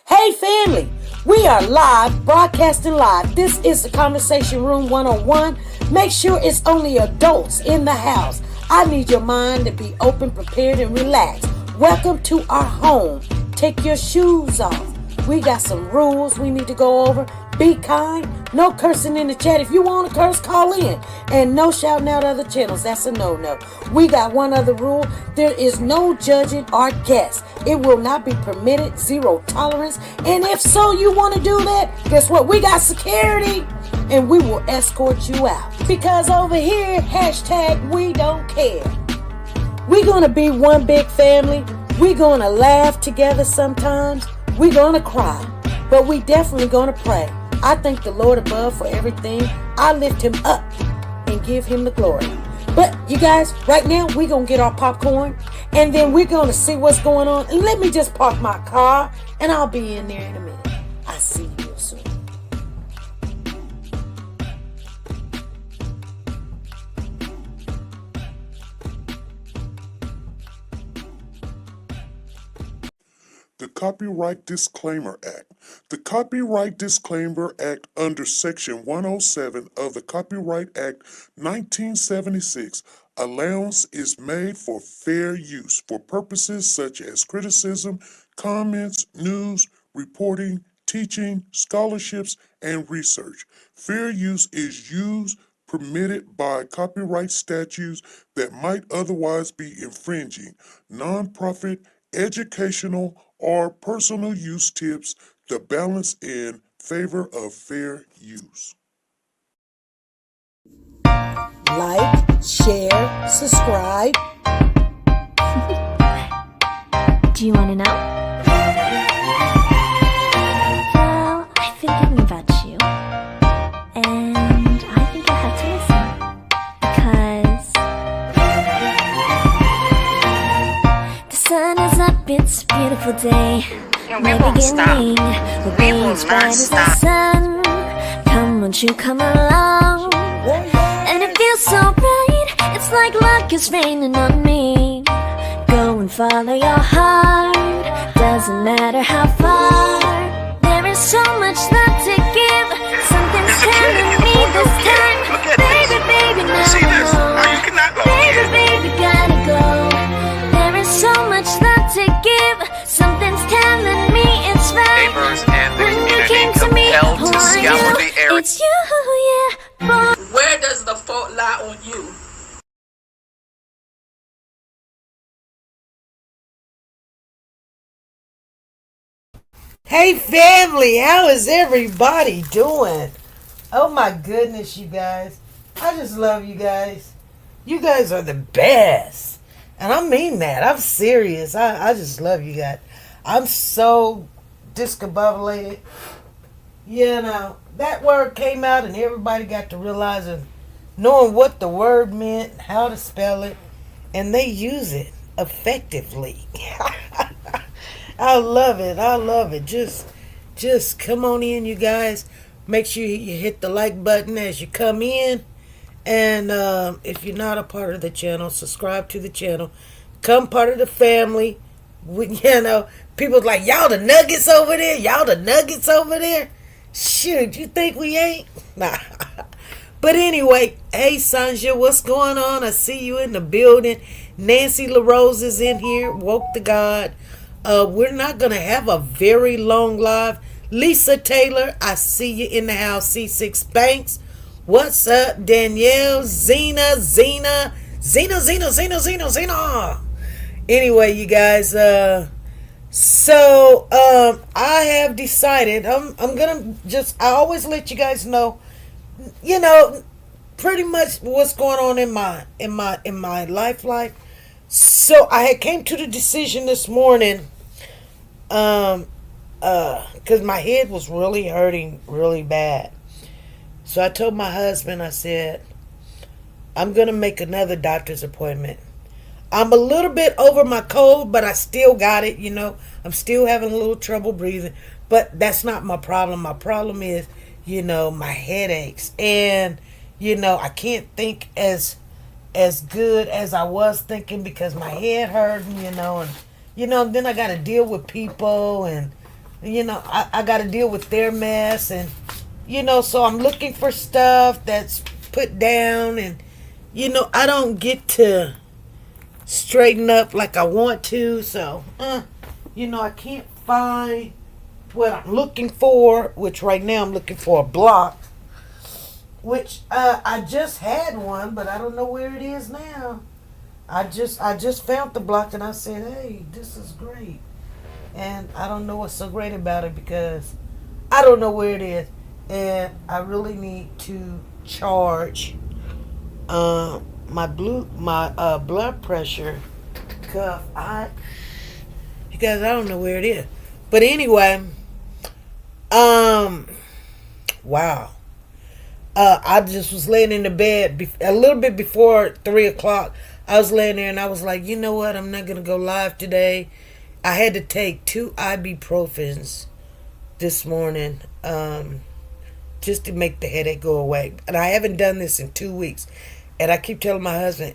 Hey family, we are live, broadcasting live. This is the Conversation Room 101. Make sure it's only adults in the house. I need your mind to be open, prepared, and relaxed. Welcome to our home. Take your shoes off. We got some rules we need to go over. Be kind. No cursing in the chat. If you want to curse, call in. And no shouting out other channels. That's a no-no. We got one other rule. There is no judging our guests. It will not be permitted. Zero tolerance. And if so, you want to do that, guess what? We got security. And we will escort you out. Because over here, hashtag we don't care. We're going to be one big family. We're going to laugh together sometimes. We're going to cry. But we definitely going to pray. I thank the Lord above for everything. I lift him up and give him the glory. But you guys, right now, we're going to get our popcorn. And then we're going to see what's going on. And let me just park my car. And I'll be in there in a minute. I'll see you real soon. The Copyright Disclaimer Act. The Copyright Disclaimer Act under Section 107 of the Copyright Act 1976, allowance is made for fair use for purposes such as criticism, comments, news, reporting, teaching, scholarships, and research. Fair use is used permitted by copyright statutes that might otherwise be infringing. Nonprofit, educational, or personal use tips the balance in favor of fair use. Like, share, subscribe. Do you want to know? Well, I've been thinking about you. And I think you'll have to listen. Because the sun is up, it's a beautiful day. My beginning will be as bright as the sun. Come, won't you come along? And it feels so bright, it's like luck is raining on me. Go and follow your heart, doesn't matter how far. There is so much love to give. Something's telling me this time. Baby, baby, now I know. Baby, baby, gotta go. There is so much love to give. Something's telling me it's right. When you came to me, who are you? It's you, yeah, boy. Where does the fault lie on you? Hey family, how is everybody doing? Oh my goodness, you guys. I just love you guys. You guys are the best. And I mean that. I'm serious. I just love you guys. I'm so discombobulated. You know, that word came out and everybody got to realizing, knowing what the word meant, how to spell it, and they use it effectively. I love it. I love it. Just come on in, you guys. Make sure you hit the like button as you come in. And if you're not a part of the channel, subscribe to the channel. Come part of the family. You know, people's like, y'all the nuggets over there. Y'all the nuggets over there. Shoot, you think we ain't? Nah. But anyway, hey Sanja, what's going on? I see you in the building. Nancy LaRose is in here. Woke to God. We're not going to have a very long live. Lisa Taylor, I see you in the house. C6 Banks. What's up, Danielle? Zena. Anyway, you guys, I have decided I'm gonna I always let you guys know, you know, pretty much what's going on in my life. So I had came to the decision this morning, because my head was really hurting really bad. So I told my husband, I said, I'm going to make another doctor's appointment. I'm a little bit over my cold, but I still got it, you know. I'm still having a little trouble breathing. But that's not my problem. My problem is, you know, my headaches. And, you know, I can't think as good as I was thinking because my head hurting, you know. And, you know, then I got to deal with people and I got to deal with their mess. And, so I'm looking for stuff that's put down. And, I don't get to straighten up like I want to. So, I can't find what I'm looking for, which right now I'm looking for a block, which I just had one, but I don't know where it is now. I just found the block and I said, hey, this is great. And I don't know what's so great about it because I don't know where it is. And I really need to charge my blood pressure cuff. You guys, I don't know where it is. But anyway, wow. I just was laying in the bed a little bit before 3 o'clock. I was laying there and I was like, you know what? I'm not going to go live today. I had to take 2 ibuprofens this morning just to make the headache go away. And I haven't done this in 2 weeks. And I keep telling my husband,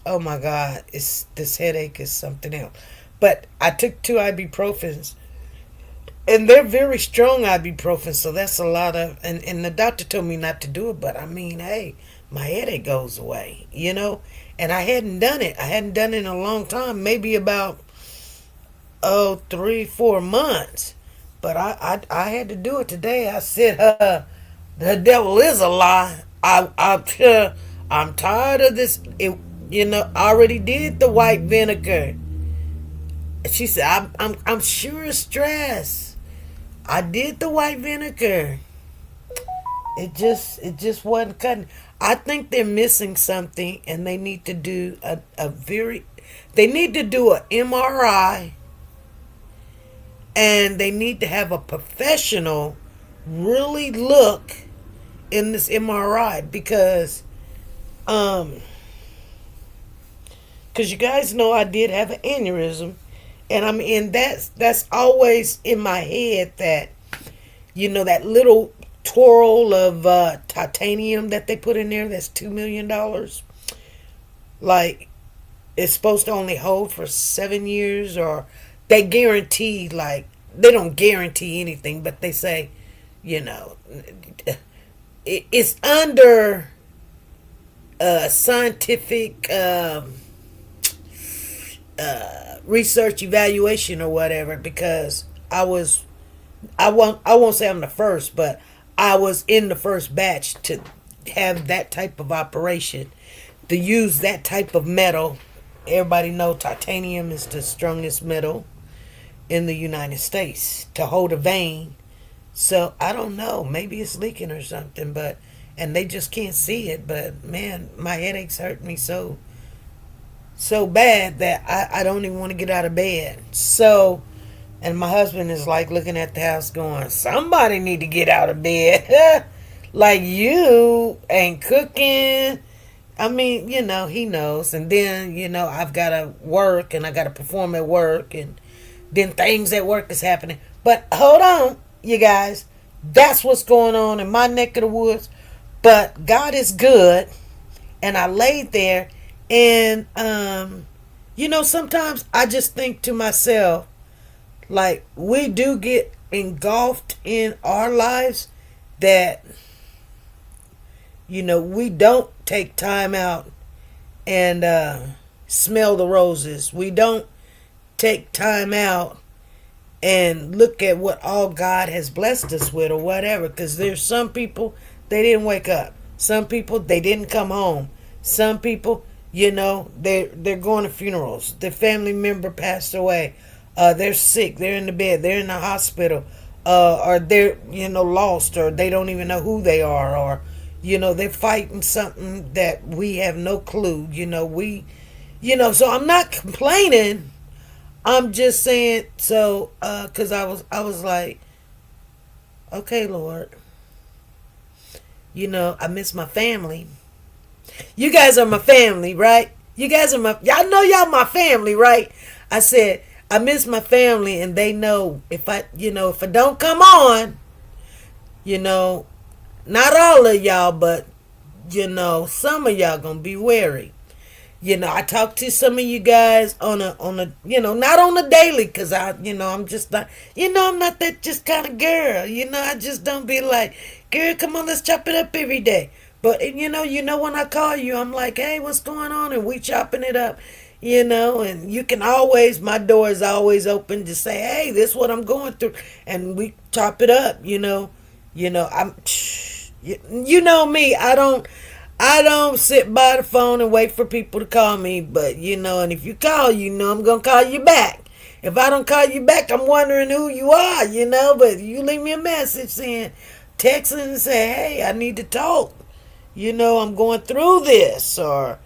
oh my God, this headache is something else. But I took 2 ibuprofens. And they're very strong ibuprofen, so that's a lot of... And the doctor told me not to do it, but I mean, hey, my headache goes away, And I hadn't done it. I hadn't done it in a long time, maybe about, 3-4 months. But I had to do it today. I said, the devil is a lie. I'm tired of this. I already did the white vinegar. She said, I'm sure it's stress. I did the white vinegar. It just wasn't cutting. I think they're missing something, and they need to do they need to do an MRI, and they need to have a professional really look in this MRI because you guys know I did have an aneurysm. And that's always in my head that, that little twirl of titanium that they put in there, that's $2 million. Like, it's supposed to only hold for 7 years, or they guarantee, like, they don't guarantee anything, but they say, it's under scientific research evaluation or whatever, because I won't say I'm the first, but I was in the first batch to have that type of operation, to use that type of metal. Everybody know titanium is the strongest metal in the United States to hold a vein. So I don't know, maybe it's leaking or something, and they just can't see it. But man, my headaches hurt me so bad that I don't even want to get out of bed. So, and my husband is like looking at the house going, somebody need to get out of bed. Like, you ain't cooking. I mean, he knows. And then, I've got to work and I got to perform at work, and then things at work is happening. But hold on, you guys. That's what's going on in my neck of the woods. But God is good. And I laid there. And, sometimes I just think to myself, like, we do get engulfed in our lives that, we don't take time out and smell the roses. We don't take time out and look at what all God has blessed us with or whatever. Because there's some people, they didn't wake up. Some people, they didn't come home. Some people... they're going to funerals. Their family member passed away. They're sick. They're in the bed. They're in the hospital. Or they're, lost, or they don't even know who they are, or, they're fighting something that we have no clue. So I'm not complaining. I'm just saying, so, cause I was like, okay, Lord, I miss my family. You guys are my family, right? Y'all know y'all my family, right? I said, I miss my family, and they know if I don't come on, not all of y'all, but, some of y'all gonna be wary. I talk to some of you guys on a, not on a daily, because I'm just not, I'm not that just kind of girl. I just don't be like, girl, come on, let's chop it up every day. But, when I call you, I'm like, hey, what's going on? And we chopping it up, and you can always, my door is always open to say, hey, this is what I'm going through. And we chop it up, I'm, you know me, I don't sit by the phone and wait for people to call me, but and if you call, I'm gonna call you back. If I don't call you back, I'm wondering who you are, but you leave me a message saying, texting and say, hey, I need to talk. I'm going through this, or,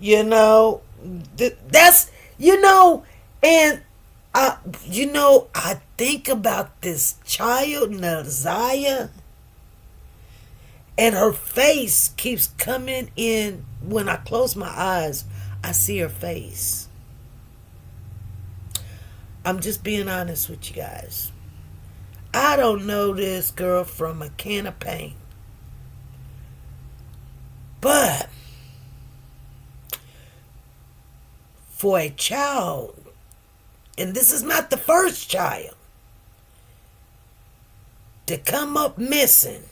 that's, and I think about this child, Naziah. And her face keeps coming in. When I close my eyes, I see her face. I'm just being honest with you guys. I don't know this girl from a can of paint. But for a child, and this is not the first child, to come up missing,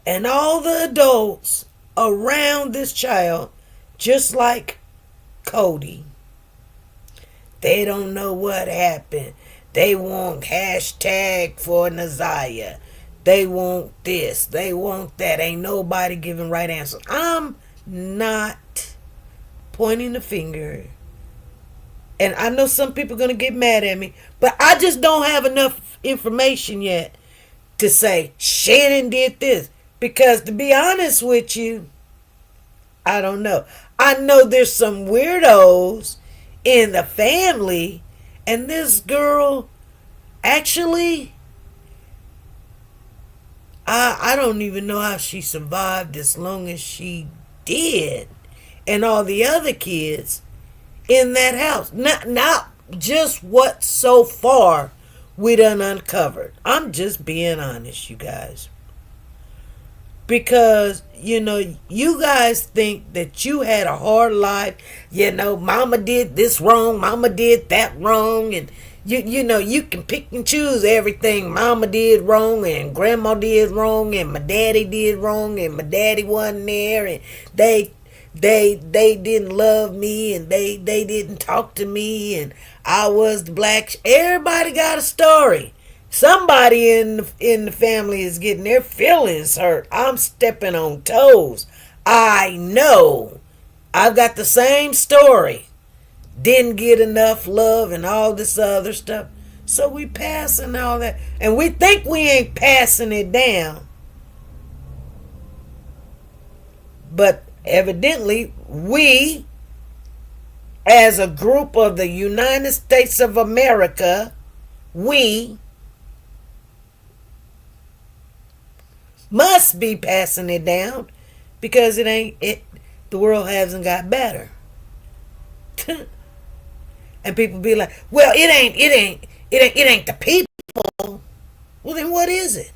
and all the adults around this child, just like Cody, they don't know what happened. They want hashtag for Naziah. They want this. They want that. Ain't nobody giving right answers. I'm not pointing the finger. And I know some people are going to get mad at me, but I just don't have enough information yet to say Shannon did this. Because to be honest with you, I don't know. I know there's some weirdos in the family, and this girl, actually, I don't even know how she survived as long as she did, and all the other kids in that house. Not just what so far we done uncovered. I'm just being honest, you guys. Because, you guys think that you had a hard life. Mama did this wrong. Mama did that wrong. And, you can pick and choose everything Mama did wrong and Grandma did wrong and my daddy did wrong and my daddy wasn't there and they didn't love me and they didn't talk to me and I was the black. Everybody got a story. Somebody in the family is getting their feelings hurt. I'm stepping on toes. I know. I've got the same story. Didn't get enough love and all this other stuff. So we passing all that. And we think we ain't passing it down. But evidently, we, as a group of the United States of America, we must be passing it down, because the world hasn't got better. And people be like, well, it ain't the people. Well, then what is it?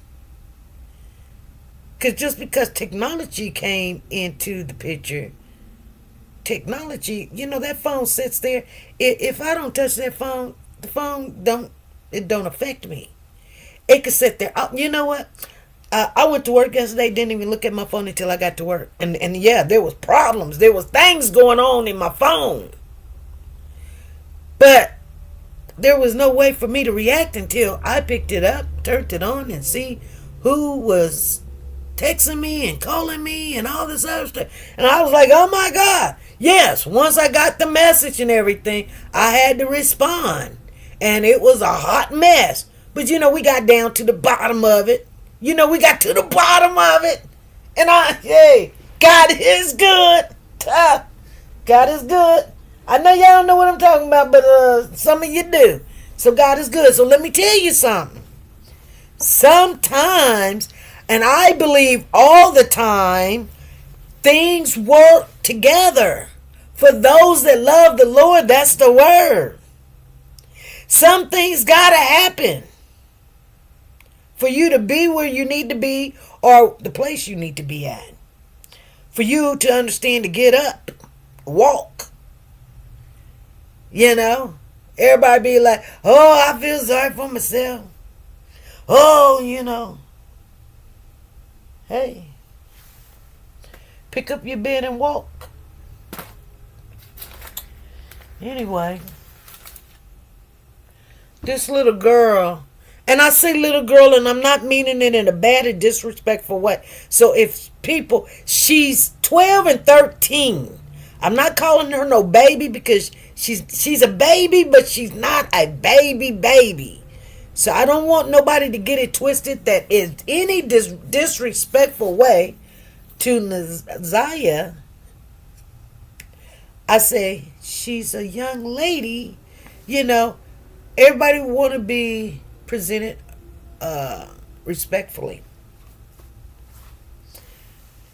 Because just because technology came into the picture, technology, that phone sits there. If I don't touch that phone, the phone don't affect me. It could sit there. You know what? I went to work yesterday, didn't even look at my phone until I got to work. And yeah, there was problems. There was things going on in my phone. But there was no way for me to react until I picked it up, turned it on, and see who was texting me and calling me and all this other stuff. And I was like, oh my God. Yes, once I got the message and everything, I had to respond. And it was a hot mess. But we got down to the bottom of it. We got to the bottom of it. And hey, God is good. God is good. I know y'all don't know what I'm talking about, but some of you do. So God is good. So let me tell you something. Sometimes, and I believe all the time, things work together. For those that love the Lord, that's the word. Some things got to happen for you to be where you need to be, or the place you need to be at. for you to understand to get up, walk. You know, everybody be like, oh, I feel sorry for myself. Oh, you know. Hey, pick up your bed and walk. Anyway, this little girl, and I say little girl, and I'm not meaning it in a bad or disrespectful way. So if people, she's 12 and 13. I'm not calling her no baby because she's a baby, but she's not a baby. So I don't want nobody to get it twisted that is any disrespectful way to Naziah. I say she's a young lady. You know, everybody want to be presented respectfully.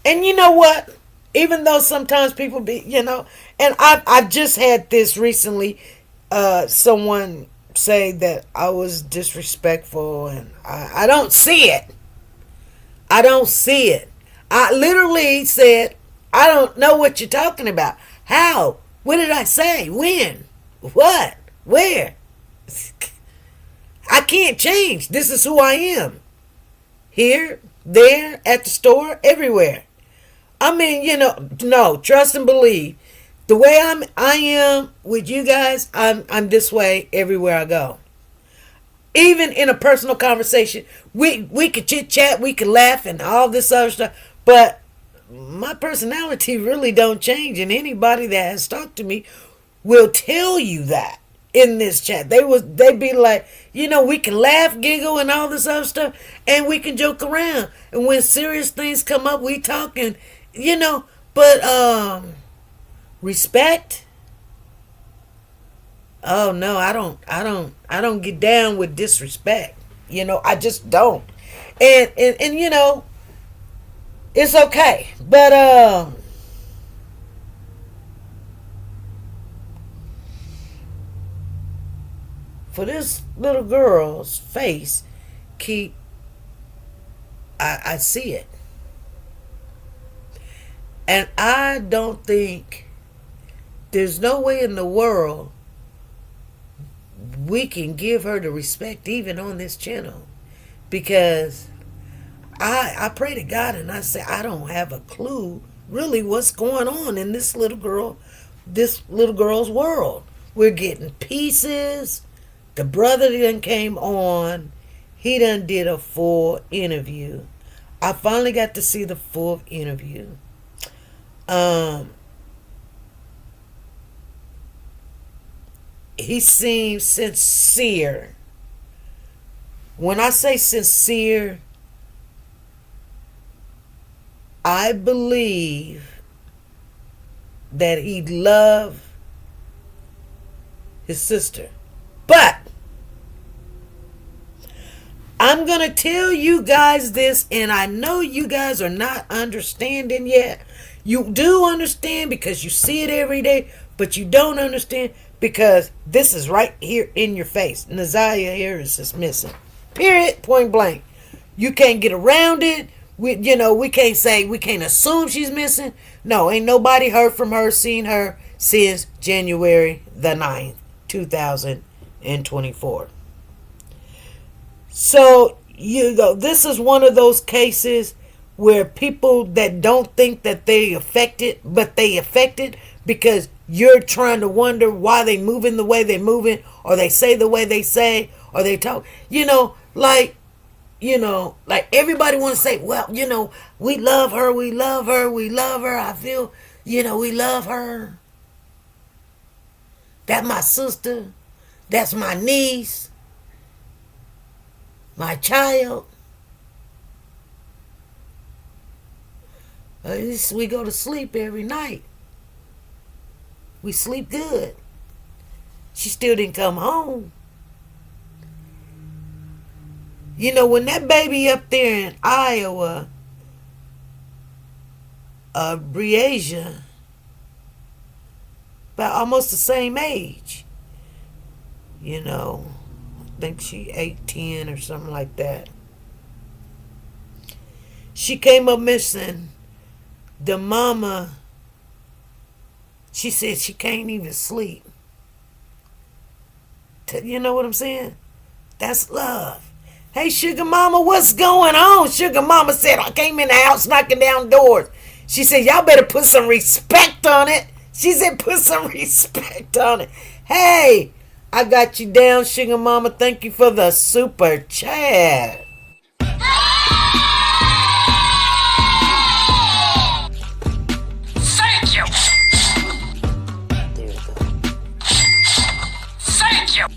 And you know what? Even though sometimes people be, you know, and I just had this recently, someone say that I was disrespectful, and I don't see it. I don't see it. I literally said, I don't know what you're talking about. How? What did I say? When? What? Where? I can't change. This is who I am. Here, there, at the store, everywhere. I mean, you know, no, trust and believe. The way I am with you guys, I'm this way everywhere I go. Even in a personal conversation, we could chit chat, we could laugh and all this other stuff, but my personality really don't change, and anybody that has talked to me will tell you that in this chat. They'd be like, you know, we can laugh, giggle, and all this other stuff, and we can joke around. And when serious things come up, we talking, you know, but respect? Oh no, I don't get down with disrespect. You know, I just don't. And you know, it's okay. But for this little girl's face, I see it. And I don't think there's no way in the world we can give her the respect even on this channel, because I pray to God and I say I don't have a clue really what's going on in this little girl's world. We're getting pieces. The brother done came on. He done did a full interview. I finally got to see the full interview. He seems sincere. When I say sincere, I believe that he loved his sister. But I'm going to tell you guys this, and I know you guys are not understanding yet. You do understand because you see it every day, but you don't understand because this is right here in your face. NaZIyah Harris is missing. Period. Point blank. You can't get around it. We can't assume she's missing. No, ain't nobody heard from her, seen her since January the 9th, 2024. So, you know, this is one of those cases where people that don't think that they affected, but they affected because you're trying to wonder why they moving the way they moving, or they say the way they say, or they talk. You know, like everybody want to say, well, you know, we love her. I feel, you know, we love her. That's my sister. That's my niece. My child. At least we go to sleep every night. We sleep good. She still didn't come home. You know, when that baby up there in Iowa, Breasia, about almost the same age, you know, I think she 18 or something like that. She came up missing. the mama, she said she can't even sleep. You know what I'm saying? That's love. Hey, Sugar Mama, what's going on? Sugar Mama said, I came in the house knocking down doors. She said, y'all better put some respect on it. She said, put some respect on it. Hey, I got you down, Sugar Mama. Thank you for the super chat. Thank you. There we go. Thank you.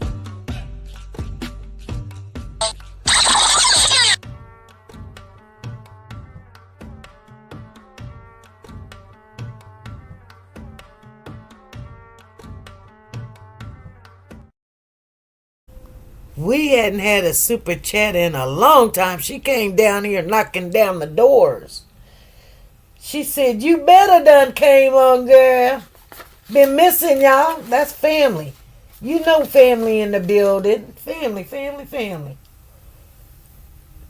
We hadn't had a super chat in a long time. She came down here knocking down the doors. She said, you better done came on, girl. Been missing y'all. That's family. You know family in the building. Family, family, family.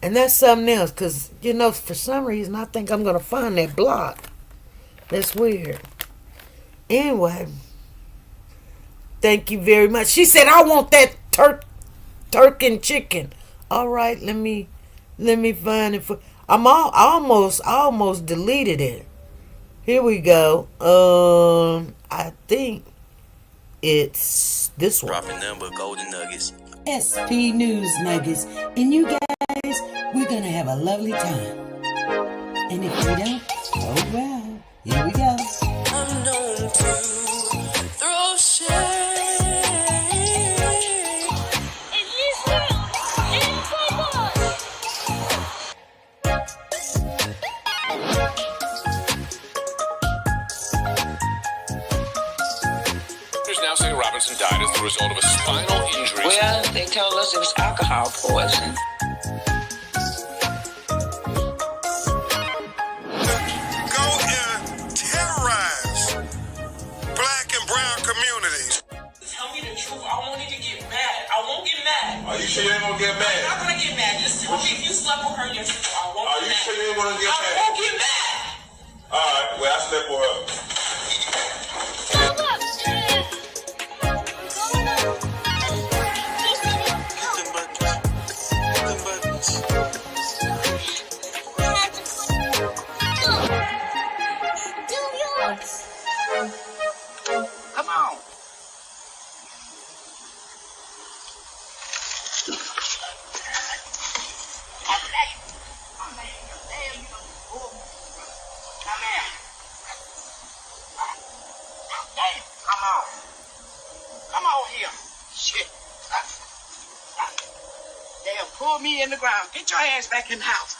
And that's something else, because, you know, for some reason, I think I'm going to find that block. That's weird. Anyway, thank you very much. She said, I want that turkey and chicken. All right, let me find it for. I almost deleted it. Here we go. I think it's this one. Dropping nothing but golden nuggets. SP News Nuggets, and you guys, we're gonna have a lovely time. And if we don't, oh well. Here we go. I'm known to throw shade. NaZIyah Robinson died as the result of a spinal injury. Well, they told us it was alcohol poison. Go and terrorize black and brown communities. Tell me the truth. I won't even get mad. I won't get mad. Are you sure you ain't gonna get I'm mad? not gonna get mad. Just tell me if you slept with her, yes, I won't Are get you mad. sure you ain't gonna get I mad? won't get mad. Alright, well I slept with her. Come on. Come on here. Shit. They'll pull me in the ground. Get your ass back in the house.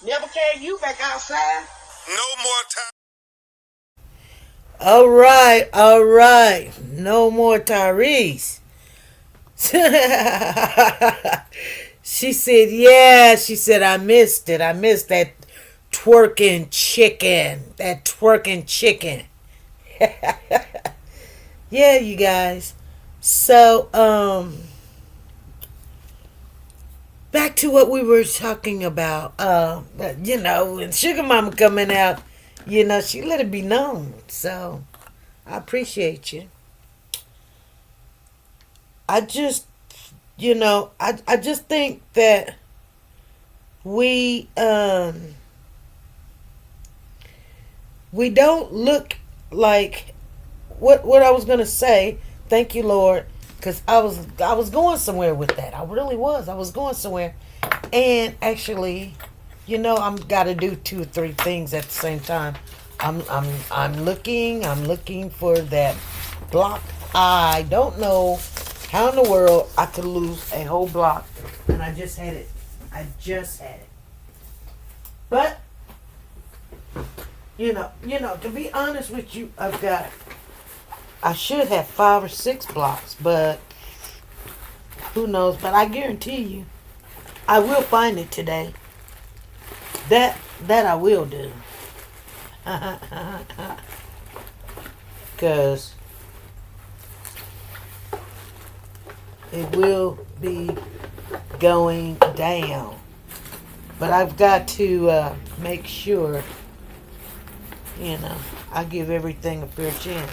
Never carry you back outside. No more time. All right. No more Tyrese. She said, yeah. She said, I missed it. I missed that twerking chicken. Yeah, you guys. So, back to what we were talking about. You know, when Sugar Mama coming out, you know, she let it be known. So, I appreciate you. I just, you know, I just think that we don't look like what I was gonna say. Thank you, Lord, because I was going somewhere with that. I really was. I was going somewhere, and actually, you know, I'm got to do 2 or 3 things at the same time. I'm looking for that block. I don't know how in the world I could lose a whole block, and I just had it. But you know, to be honest with you, I should have 5 or 6 blocks, but who knows? But I guarantee you, I will find it today. That I will do. Because it will be going down. But I've got to make sure, I give everything a fair chance.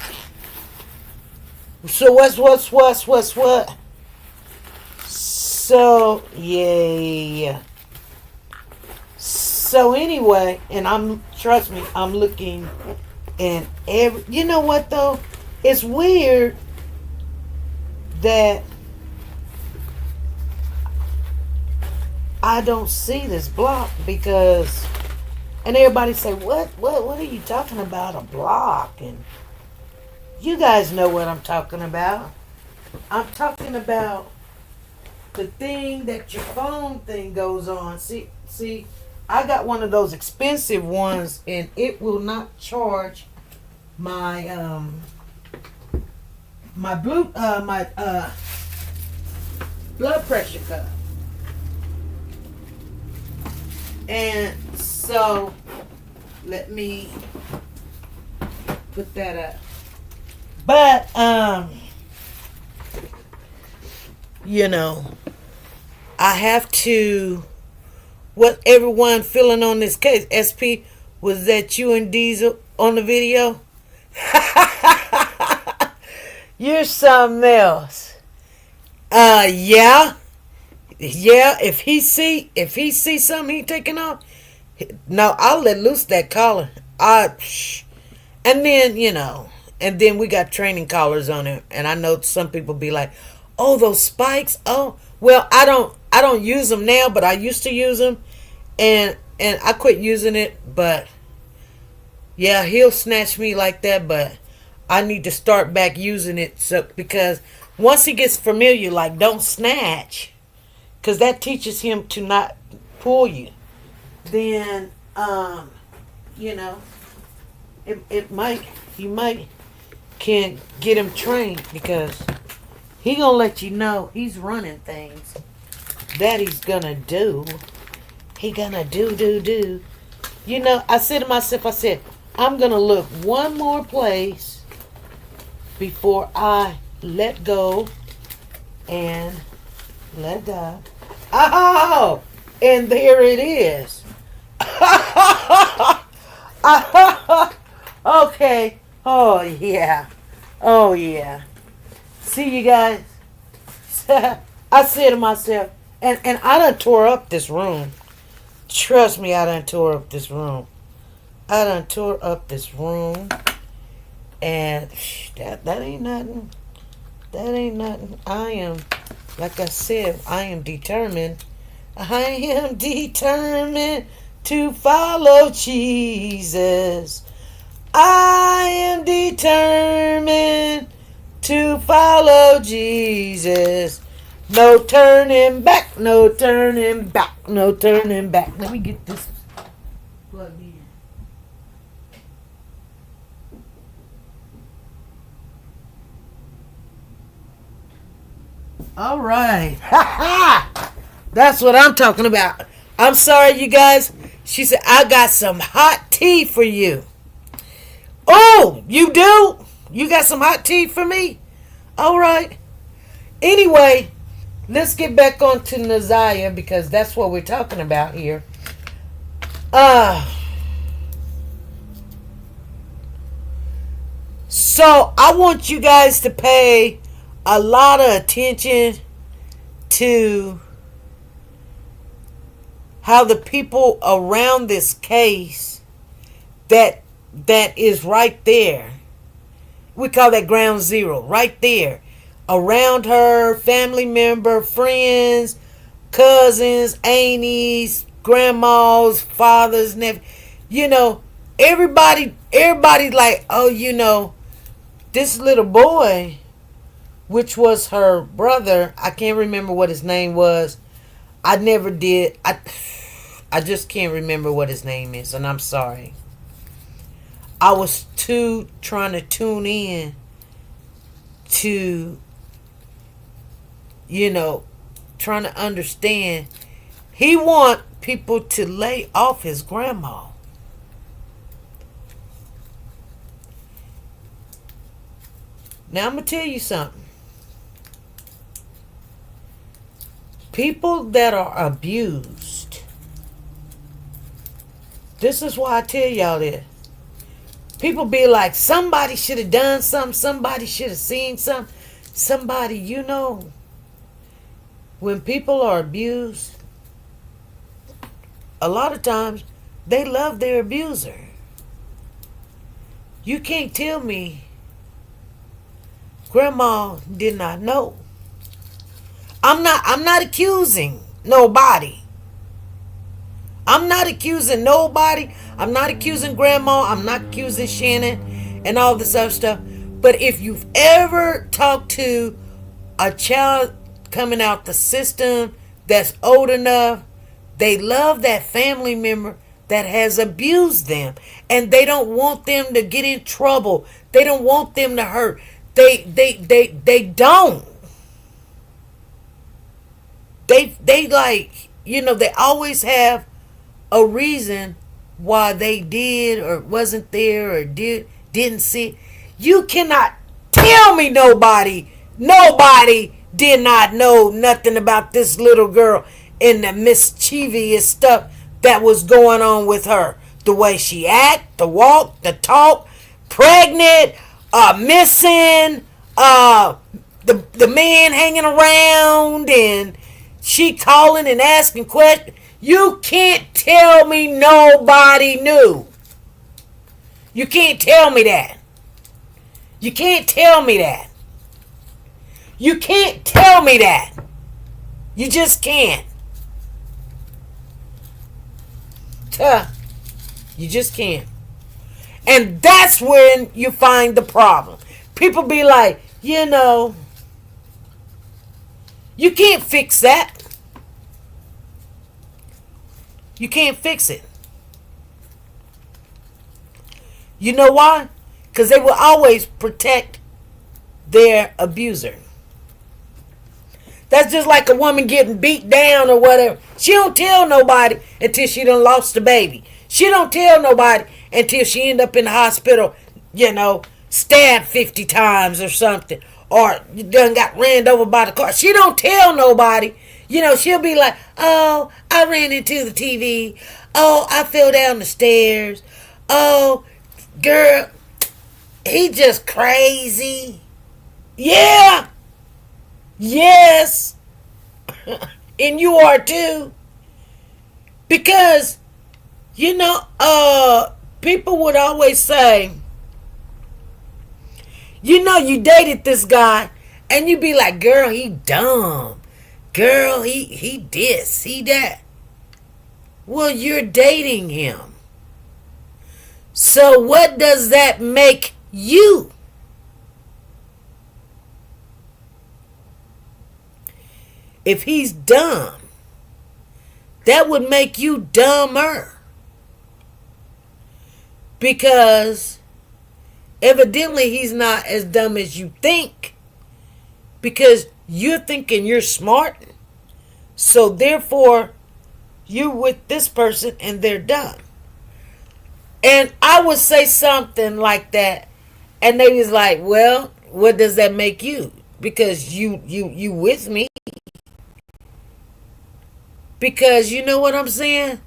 So what? So, yeah. So anyway, and trust me, I'm looking and you know what though? It's weird that I don't see this block because, and everybody say, what are you talking about, a block? And you guys know what I'm talking about. I'm talking about the thing that your phone thing goes on. See, I got one of those expensive ones, and it will not charge my my blood pressure cuff. And so let me put that up. But I have to. What everyone feeling on this case, SP, was that you and Diesel on the video? You're something else. Yeah. If he see something he taking off, no, I'll let loose that collar. And then we got training collars on it, and I know some people be like, "Oh, those spikes." Oh, well, I don't use them now, but I used to use them, and I quit using it. But yeah, he'll snatch me like that, but I need to start back using it because once he gets familiar, like, don't snatch, because that teaches him to not pull you. Then you might can get him trained, because he gonna let you know he's running things that he's gonna do. He gonna do. I said to myself, I'm gonna look one more place before I let go and let God. Oh, and there it is. Okay. Oh yeah. See, you guys. I said to myself, and I done tore up this room. Trust me, I done tore up this room. And that ain't nothing. I am, like I said, I am determined to follow Jesus. I am determined to follow Jesus. No turning back. Let me get this plugged in. All right. That's what I'm talking about. I'm sorry, you guys. She said, I got some hot tea for you. Oh, you do? You got some hot tea for me? All right. Anyway, let's get back on to Naziah, because that's what we're talking about here. So I want you guys to pay a lot of attention to how the people around this case that is right there. We call that ground zero, right there. Around her, family member, friends, cousins, aunties, grandmas, fathers, nephews. Everybody like, oh, this little boy, which was her brother, I can't remember what his name was. I never did. I just can't remember what his name is, and I'm sorry. I was trying to tune in to, trying to understand. He want people to lay off his grandma. Now I'm going to tell you something. People that are abused This is why I tell y'all this. People be like, somebody should have done something. Somebody should have seen something. Somebody, when people are abused, a lot of times they love their abuser. You can't tell me grandma did not know. I'm not accusing nobody. I'm not accusing nobody. I'm not accusing grandma. I'm not accusing Shannon and all this other stuff. But if you've ever talked to a child coming out the system that's old enough, they love that family member that has abused them. And they don't want them to get in trouble. They don't want them to hurt. They don't. They like, they always have a reason why they did or wasn't there or didn't see. You cannot tell me nobody did not know nothing about this little girl and the mischievous stuff that was going on with her. The way she act, the walk, the talk, pregnant, missing, the man hanging around, and she calling and asking questions. You can't tell me nobody knew. You can't tell me that. You can't tell me that. You can't tell me that. You just can't. You just can't. And that's when you find the problem. People be like, you can't fix that. You can't fix it. You know why? Because they will always protect their abuser. That's just like a woman getting beat down or whatever. She don't tell nobody until she done lost the baby. She don't tell nobody until she end up in the hospital, stabbed 50 times or something. Or done got ran over by the car. She don't tell nobody. She'll be like, oh, I ran into the TV. Oh, I fell down the stairs. Oh, girl, he just crazy. Yeah. Yes. And you are too. Because, people would always say, you dated this guy, and you be like, girl, he dumb. Girl, he this, he that. Well, you're dating him. So what does that make you? If he's dumb, that would make you dumber. Because evidently he's not as dumb as you think. Because you're thinking you're smart. So therefore, you're with this person and they're dumb. And I would say something like that. And they was like, well, what does that make you? Because you with me. Because you know what I'm saying?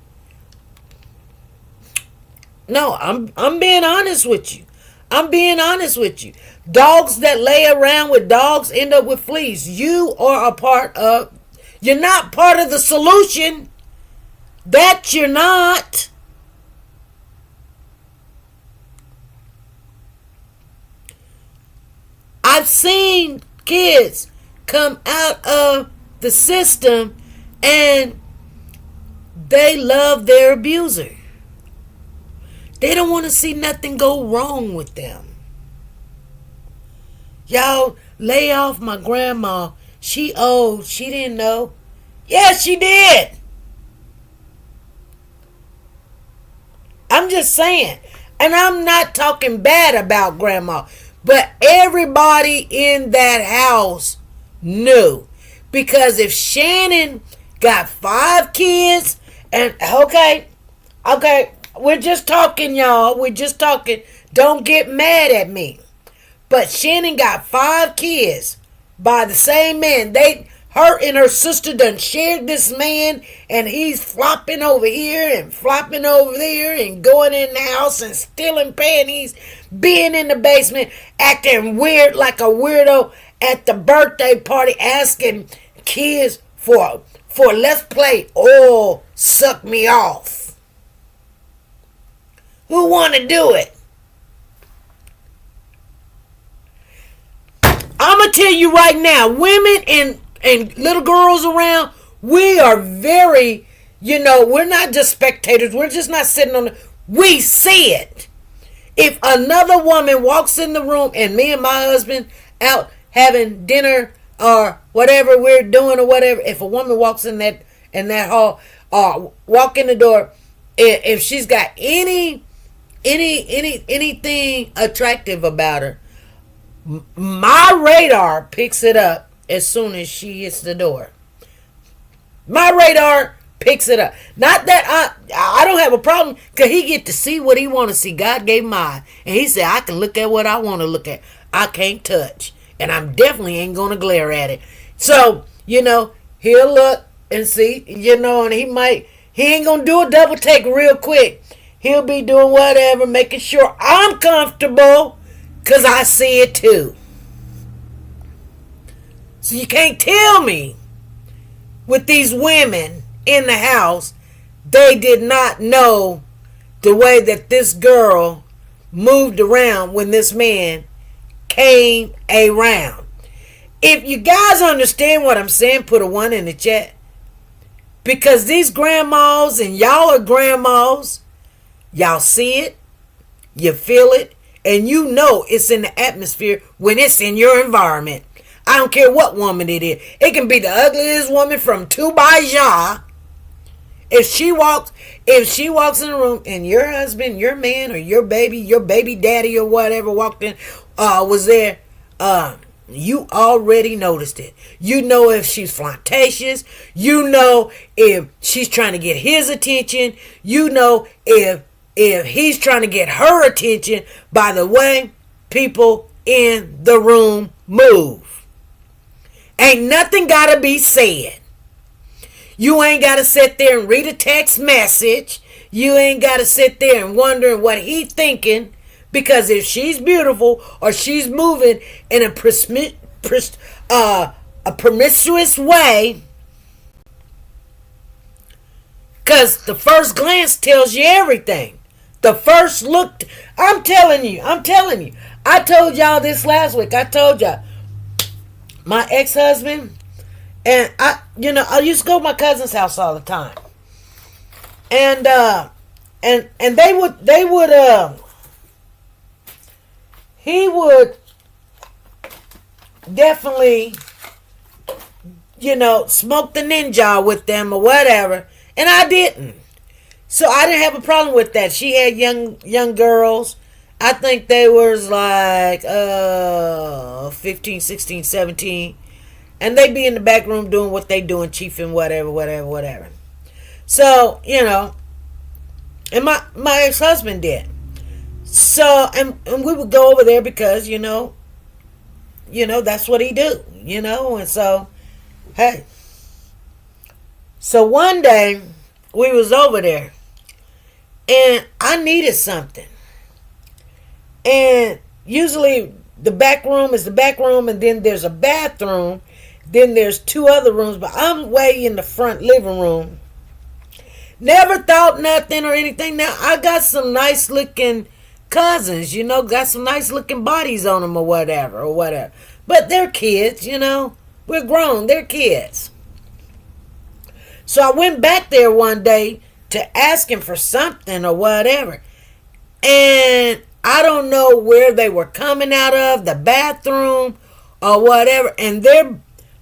No, I'm being honest with you. I'm being honest with you. Dogs that lay around with dogs end up with fleas. You are you're not part of the solution. That you're not. I've seen kids come out of the system and they love their abuser. They don't want to see nothing go wrong with them. Y'all, lay off my grandma. She old. She didn't know. Yes, she did. I'm just saying. And I'm not talking bad about grandma. But everybody in that house knew. Because if Shannon got 5 kids and okay, we're just talking, y'all. We're just talking. Don't get mad at me. But Shannon got 5 kids by the same man. her and her sister done shared this man, and he's flopping over here and flopping over there and going in the house and stealing panties, being in the basement, acting weird like a weirdo at the birthday party, asking kids for let's play "Oh, Suck Me Off." Who want to do it? I'm going to tell you right now, women and little girls around, we are very, we're not just spectators. We're just not sitting on we see it. If another woman walks in the room and me and my husband out having dinner or whatever we're doing or whatever, if a woman walks in that hall or walk in the door, if she's got anything attractive about her, my radar picks it up as soon as she hits the door. My radar picks it up. Not that I don't have a problem, because he get to see what he want to see. God gave him eye, and he said, I can look at what I want to look at. I can't touch, and I'm definitely ain't going to glare at it. So, he'll look and see, and he ain't going to do a double take real quick. He'll be doing whatever, making sure I'm comfortable, because I see it too. So you can't tell me with these women in the house, they did not know the way that this girl moved around when this man came around. If you guys understand what I'm saying, put a 1 in the chat. Because these grandmas, and y'all are grandmas, y'all see it, you feel it, and you know it's in the atmosphere when it's in your environment. I don't care what woman it is. It can be the ugliest woman from Tubaja. If she walks in the room and your husband, your man, or your baby daddy or whatever walked in, was there, you already noticed it. You know if she's flirtatious. You know if she's trying to get his attention. You know if he's trying to get her attention by the way people in the room move. Ain't nothing gotta be said. You ain't gotta sit there and read a text message. You ain't gotta sit there and wondering what he thinking, because if she's beautiful or she's moving in a promiscuous way, because the first glance tells you everything. The first look, I'm telling you. I told y'all this last week. I told y'all. My ex-husband, and I used to go to my cousin's house all the time. And he would definitely, smoke the ninja with them or whatever. And I didn't. So I didn't have a problem with that. She had young girls. I think they was like 15, 16, 17. And they be in the back room doing what they doing, chiefing, whatever. So, and my ex-husband did. So, and we would go over there because, that's what he do, and so, hey. So one day, we was over there, and I needed something. And usually the back room is the back room, and then there's a bathroom, then there's 2 other rooms, but I'm way in the front living room. Never thought nothing or anything. Now, I got some nice looking cousins, got some nice looking bodies on them or whatever. But they're kids, we're grown, they're kids. So I went back there one day to ask him for something or whatever. And I don't know where they were coming out of, the bathroom or whatever. And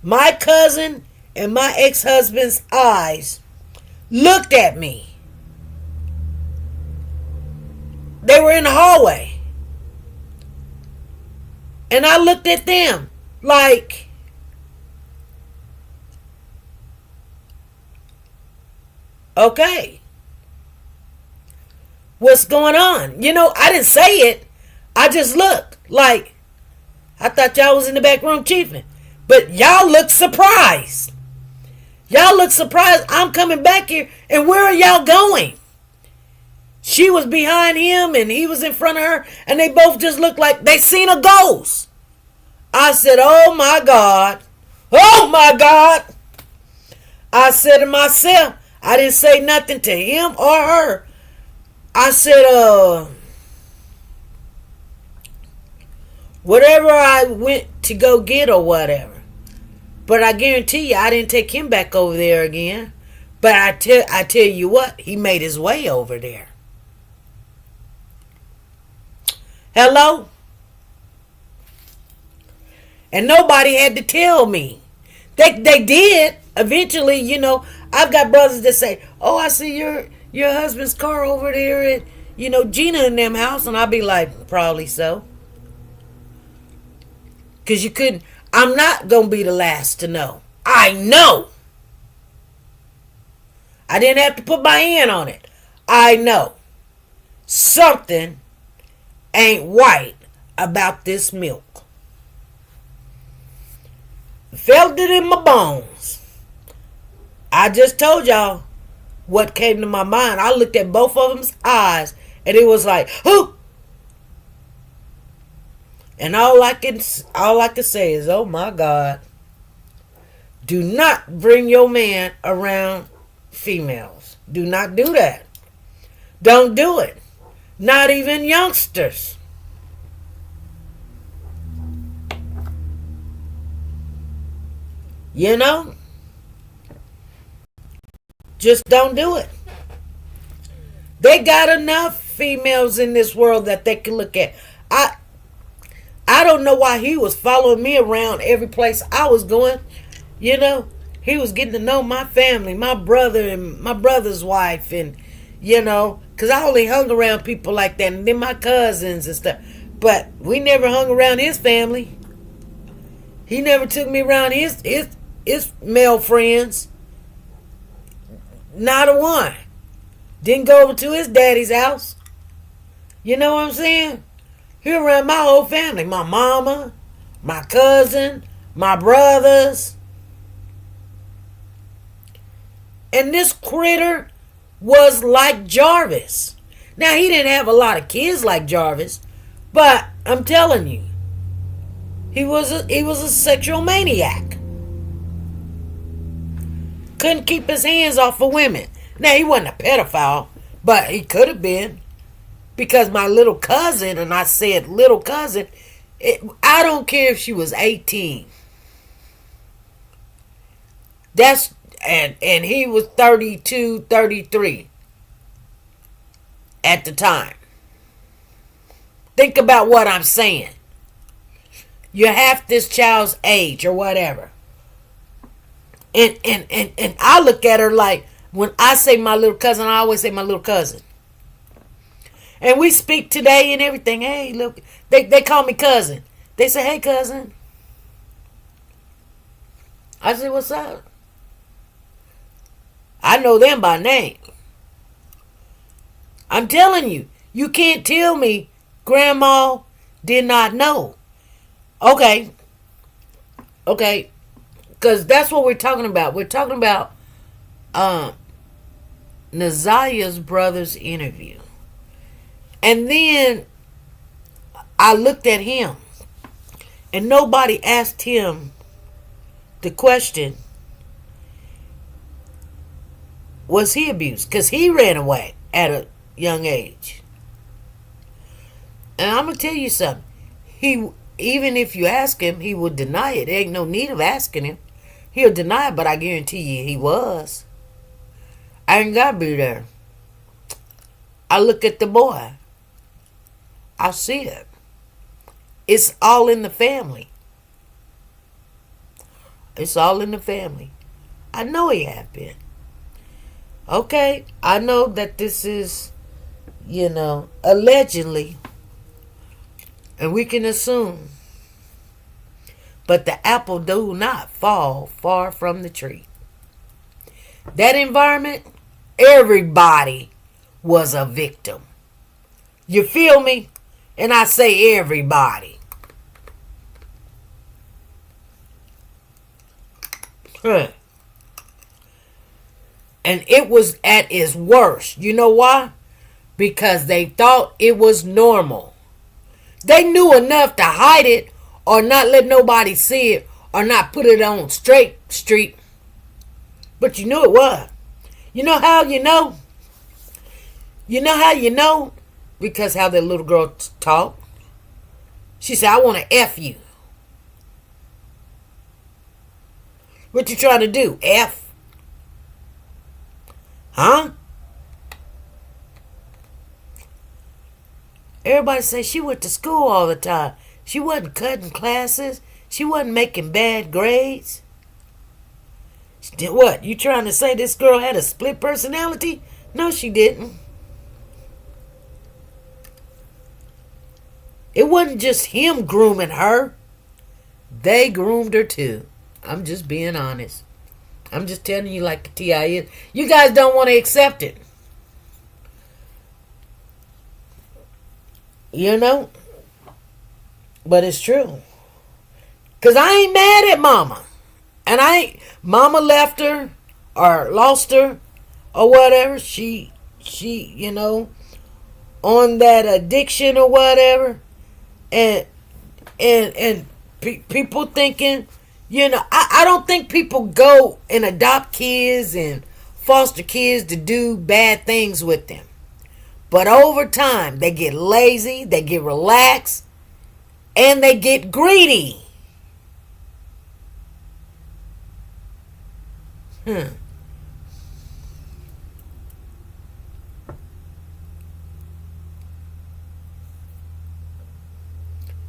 my cousin and my ex-husband's eyes looked at me. They were in the hallway. And I looked at them like, okay, what's going on? I didn't say it. I just looked like, I thought y'all was in the back room chiefing. But y'all look surprised. Y'all look surprised I'm coming back here. And where are y'all going? She was behind him and he was in front of her. And they both just looked like they seen a ghost. I said, oh my God. Oh my God. I said to myself, I didn't say nothing to him or her. I said, whatever I went to go get or whatever. But I guarantee you, I didn't take him back over there again. But I tell you what, he made his way over there. Hello? And nobody had to tell me. They did. Eventually, you know, I've got brothers that say, oh, I see your husband's car over there at, you know, Gina and them house. And I'll be like, probably so. Because you couldn't. I'm not going to be the last to know. I know. I didn't have to put my hand on it. I know. Something ain't right about this milk. Felt it in my bones. I just told y'all what came to my mind. I looked at both of them's eyes and it was like, who? And all I can say is, oh my God. Do not bring your man around females. Do not do that. Don't do it. Not even youngsters. You know? Just don't do it. They got enough females in this world that they can look at. I don't know why he was following me around every place I was going. You know, he was getting to know my family, my brother and my brother's wife, and, you know, because I only hung around people like that, and then my cousins and stuff. But we never hung around his family. He never took me around his male friends. Not a one. Didn't go over to his daddy's house. You know what I'm saying? He around my whole family. My mama, my cousin, my brothers. And this critter was like Jarvis. Now, he didn't have a lot of kids like Jarvis, but I'm telling you, he was a sexual maniac. Couldn't keep his hands off of women. Now, he wasn't a pedophile, but he could have been. Because my little cousin, and I said little cousin, I don't care if she was 18. And he was 32, 33 at the time. Think about what I'm saying. You're half this child's age or whatever. And I look at her like, when I say my little cousin, I always say my little cousin. And we speak today and everything. Hey, look, they call me cousin. They say, hey, cousin. I say, what's up? I know them by name. I'm telling you, you can't tell me Grandma did not know. Okay. Because that's what we're talking about. We're talking about NaZIyah's brother's interview. And then I looked at him. And nobody asked him the question, was he abused? Because he ran away at a young age. And I'm going to tell you something. Even if you ask him, he will deny it. There ain't no need of asking him. He'll deny it, but I guarantee you he was. I ain't got to be there. I look at the boy. I see it. It's all in the family. It's all in the family. I know he have been. Okay, I know that this is, allegedly. And we can assume. But the apple do not fall far from the tree. That environment, everybody was a victim. You feel me? And I say everybody. Huh. And it was at its worst. You know why? Because they thought it was normal. They knew enough to hide it or not let nobody see it or not put it on straight street. But you knew it was. You know how you know? You know how you know? Because how that little girl talked. She said, I want to F you. What you trying to do? F? Huh? Everybody say she went to school all the time. She wasn't cutting classes. She wasn't making bad grades. What? You trying to say this girl had a split personality? No, she didn't. It wasn't just him grooming her. They groomed her too. I'm just being honest. I'm just telling you like the T.I. is. You guys don't want to accept it. You know? But it's true. Because I ain't mad at mama. And mama left her or lost her or whatever. She, you know, on that addiction or whatever. And people thinking, you know, I don't think people go and adopt kids and foster kids to do bad things with them. But over time, they get lazy, they get relaxed, and they get greedy.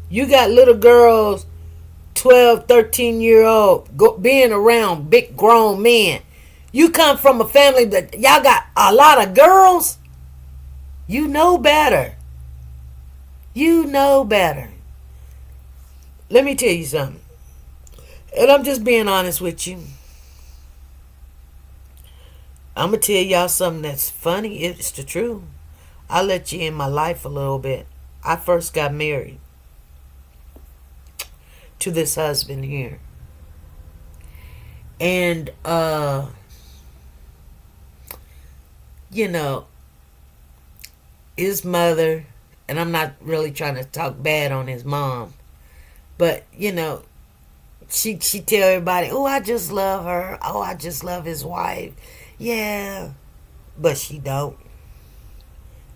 You got little girls, 12, 13-year-old, being around big grown men. You come from a family that y'all got a lot of girls. You know better. You know better. Let me tell you something. And I'm just being honest with you. I'm going to tell y'all something that's funny. It's the truth. I'll let you in my life a little bit. I first got married to this husband here. And, you know, his mother, and I'm not really trying to talk bad on his mom, but, you know, she tell everybody, oh, I just love her. Oh, I just love his wife. Yeah, but she don't.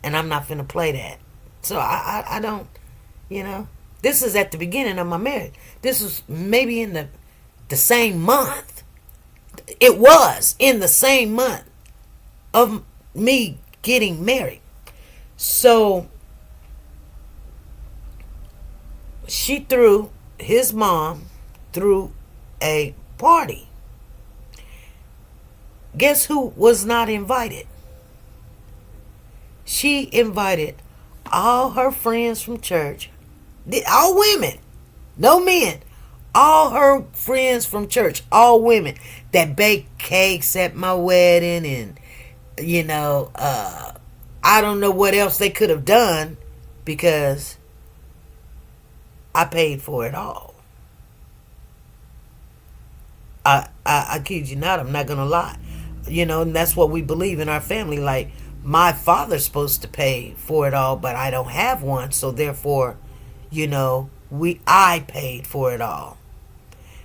And I'm not finna play that. So I don't, you know. This is at the beginning of my marriage. This was maybe in the same month. It was in the same month of me getting married. So his mom threw a party. Guess who was not invited? She invited all her friends from church. All women. No men. All her friends from church. All women that baked cakes at my wedding. And, you know, I don't know what else they could have done because I paid for it all. I kid you not. I'm not going to lie. You know, and that's what we believe in our family. Like, my father's supposed to pay for it all, but I don't have one. So therefore, you know, I paid for it all.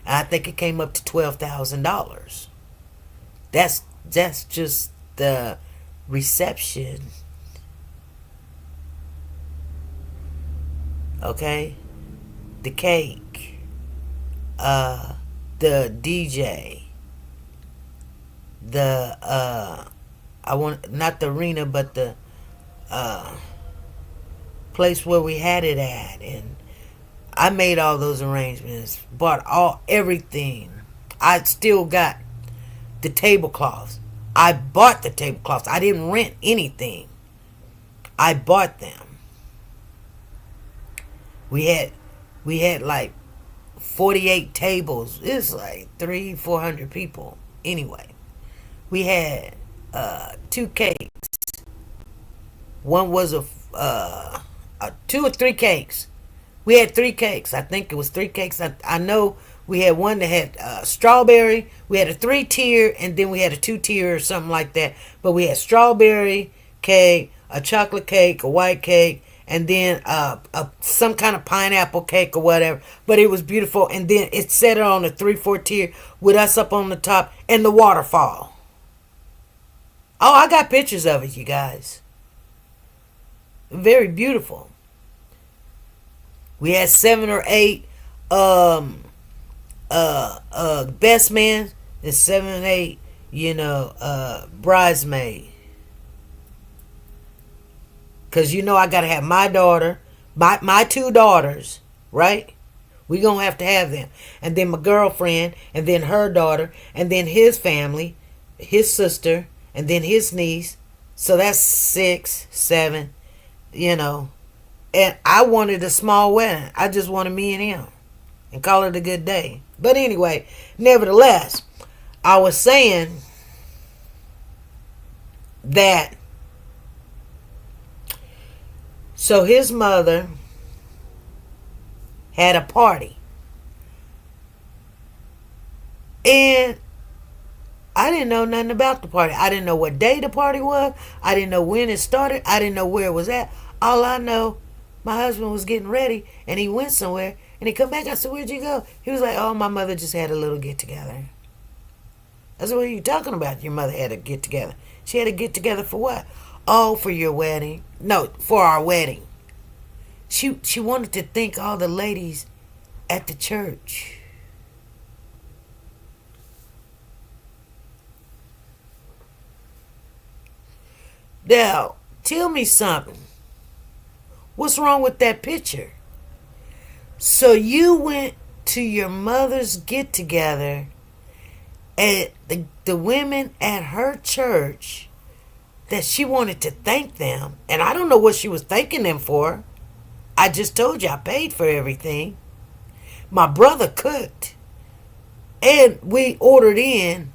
And I think it came up to $12,000. That's just the reception. Okay? The cake. The DJ. I want, not the arena, but the place where we had it at, and I made all those arrangements, bought everything. I still got the tablecloths. I bought the tablecloths. I didn't rent anything. I bought them. We had like 48 tables. It's like 300-400 people. Anyway, we had 2 cakes. One was 2 or 3 cakes. We had 3 cakes. I think it was 3 cakes. I know We had one that had strawberry. We had a 3-tier, and then we had a 2-tier or something like that. But we had strawberry cake, a chocolate cake, a white cake, and then some kind of pineapple cake or whatever. But it was beautiful. And then it set it on a 3-4 tier with us up on the top and the waterfall. Oh, I got pictures of it, you guys. Very beautiful. We had 7 or 8 best man and 7 and 8, bridesmaid. Cause I gotta have my daughter, my 2 daughters, right? We gonna have to have them, and then my girlfriend, and then her daughter, and then his family, his sister, and then his niece. So that's 6, 7, And I wanted a small wedding. I just wanted me and him, and call it a good day. But anyway, nevertheless, I was saying that. So his mother had a party. And I didn't know nothing about the party. I didn't know what day the party was. I didn't know when it started. I didn't know where it was at. All I know, my husband was getting ready and he went somewhere and he come back. I said, "Where'd you go?" He was like, "Oh, my mother just had a little get together." I said, "What are you talking about? Your mother had a get together." She had a get together for what? Oh, for your wedding. No, for our wedding. She wanted to thank all the ladies at the church. Now, tell me something. What's wrong with that picture? So you went to your mother's get together and the women at her church, that she wanted to thank them, and I don't know what she was thanking them for. I just told you I paid for everything. My brother cooked, and we ordered in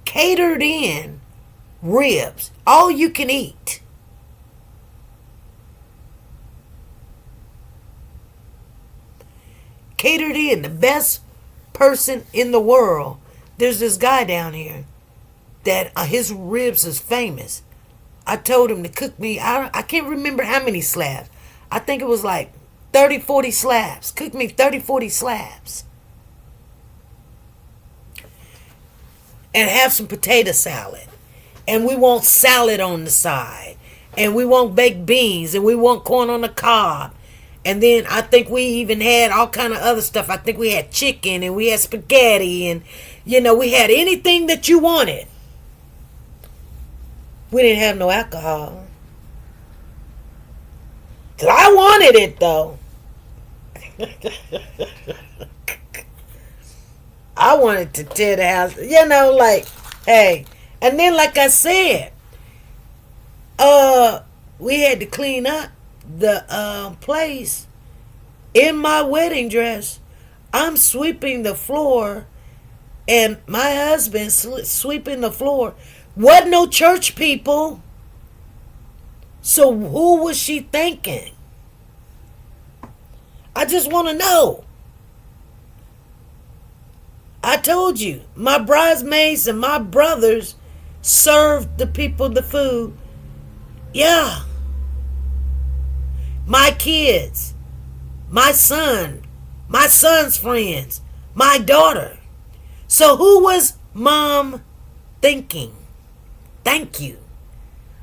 catered in ribs, all you can eat. Catered in, the best person in the world. There's this guy down here that his ribs is famous. I told him to cook me, I can't remember how many slabs. I think it was like 30, 40 slabs. Cook me 30, 40 slabs. And have some potato salad. And we want salad on the side. And we want baked beans. And we want corn on the cob. And then I think we even had all kind of other stuff. I think we had chicken and we had spaghetti. And, we had anything that you wanted. We didn't have no alcohol. 'Cause I wanted it, though. I wanted to tear the house. Hey. And then, like I said, we had to clean up the place. In my wedding dress, I'm sweeping the floor, and my husband sweeping the floor. Wasn't no church people. So who was she thinking? I just want to know. I told you, my bridesmaids and my brothers served the people the food. Yeah. My kids, my son, my son's friends, my daughter. So who was mom thinking? Thank you.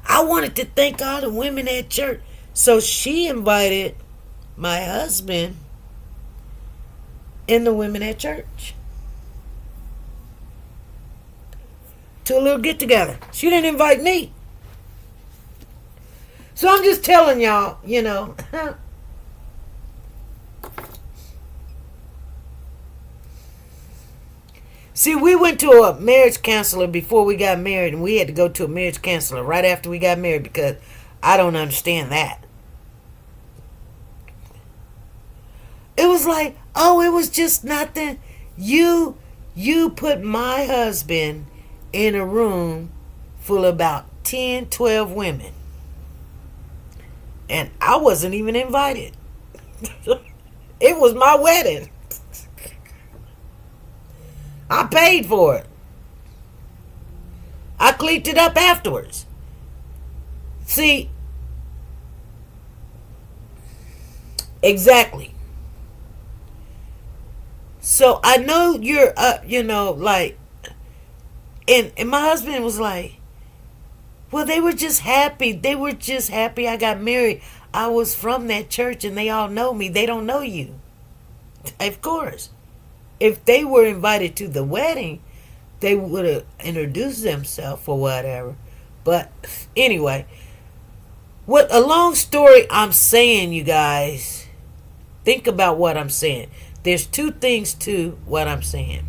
I wanted to thank all the women at church. So she invited my husband and the women at church to a little get together. She didn't invite me. So I'm just telling y'all, See, we went to a marriage counselor before we got married, and we had to go to a marriage counselor right after we got married because I don't understand that. It was like, oh, it was just nothing. You put my husband in a room full of about 10, 12 women. And I wasn't even invited. It was my wedding. I paid for it. I cleaned it up afterwards. See, exactly. So I know you're, like, and my husband was like, well, they were just happy. They were just happy I got married. I was from that church and they all know me. They don't know you. Of course. If they were invited to the wedding, they would have introduced themselves or whatever. But anyway, what a long story I'm saying, you guys. Think about what I'm saying. There's two things to what I'm saying.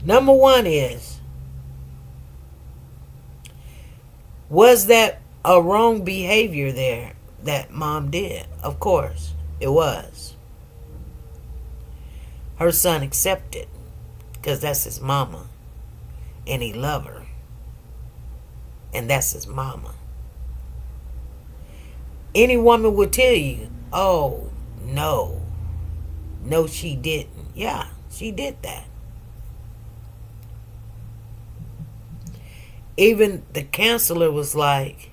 Number one is, was that a wrong behavior there that mom did? Of course, it was. Her son accepted because that's his mama and he loved her. And that's his mama. Any woman would tell you, oh, no. No, she didn't. Yeah, she did that. Even the counselor was like,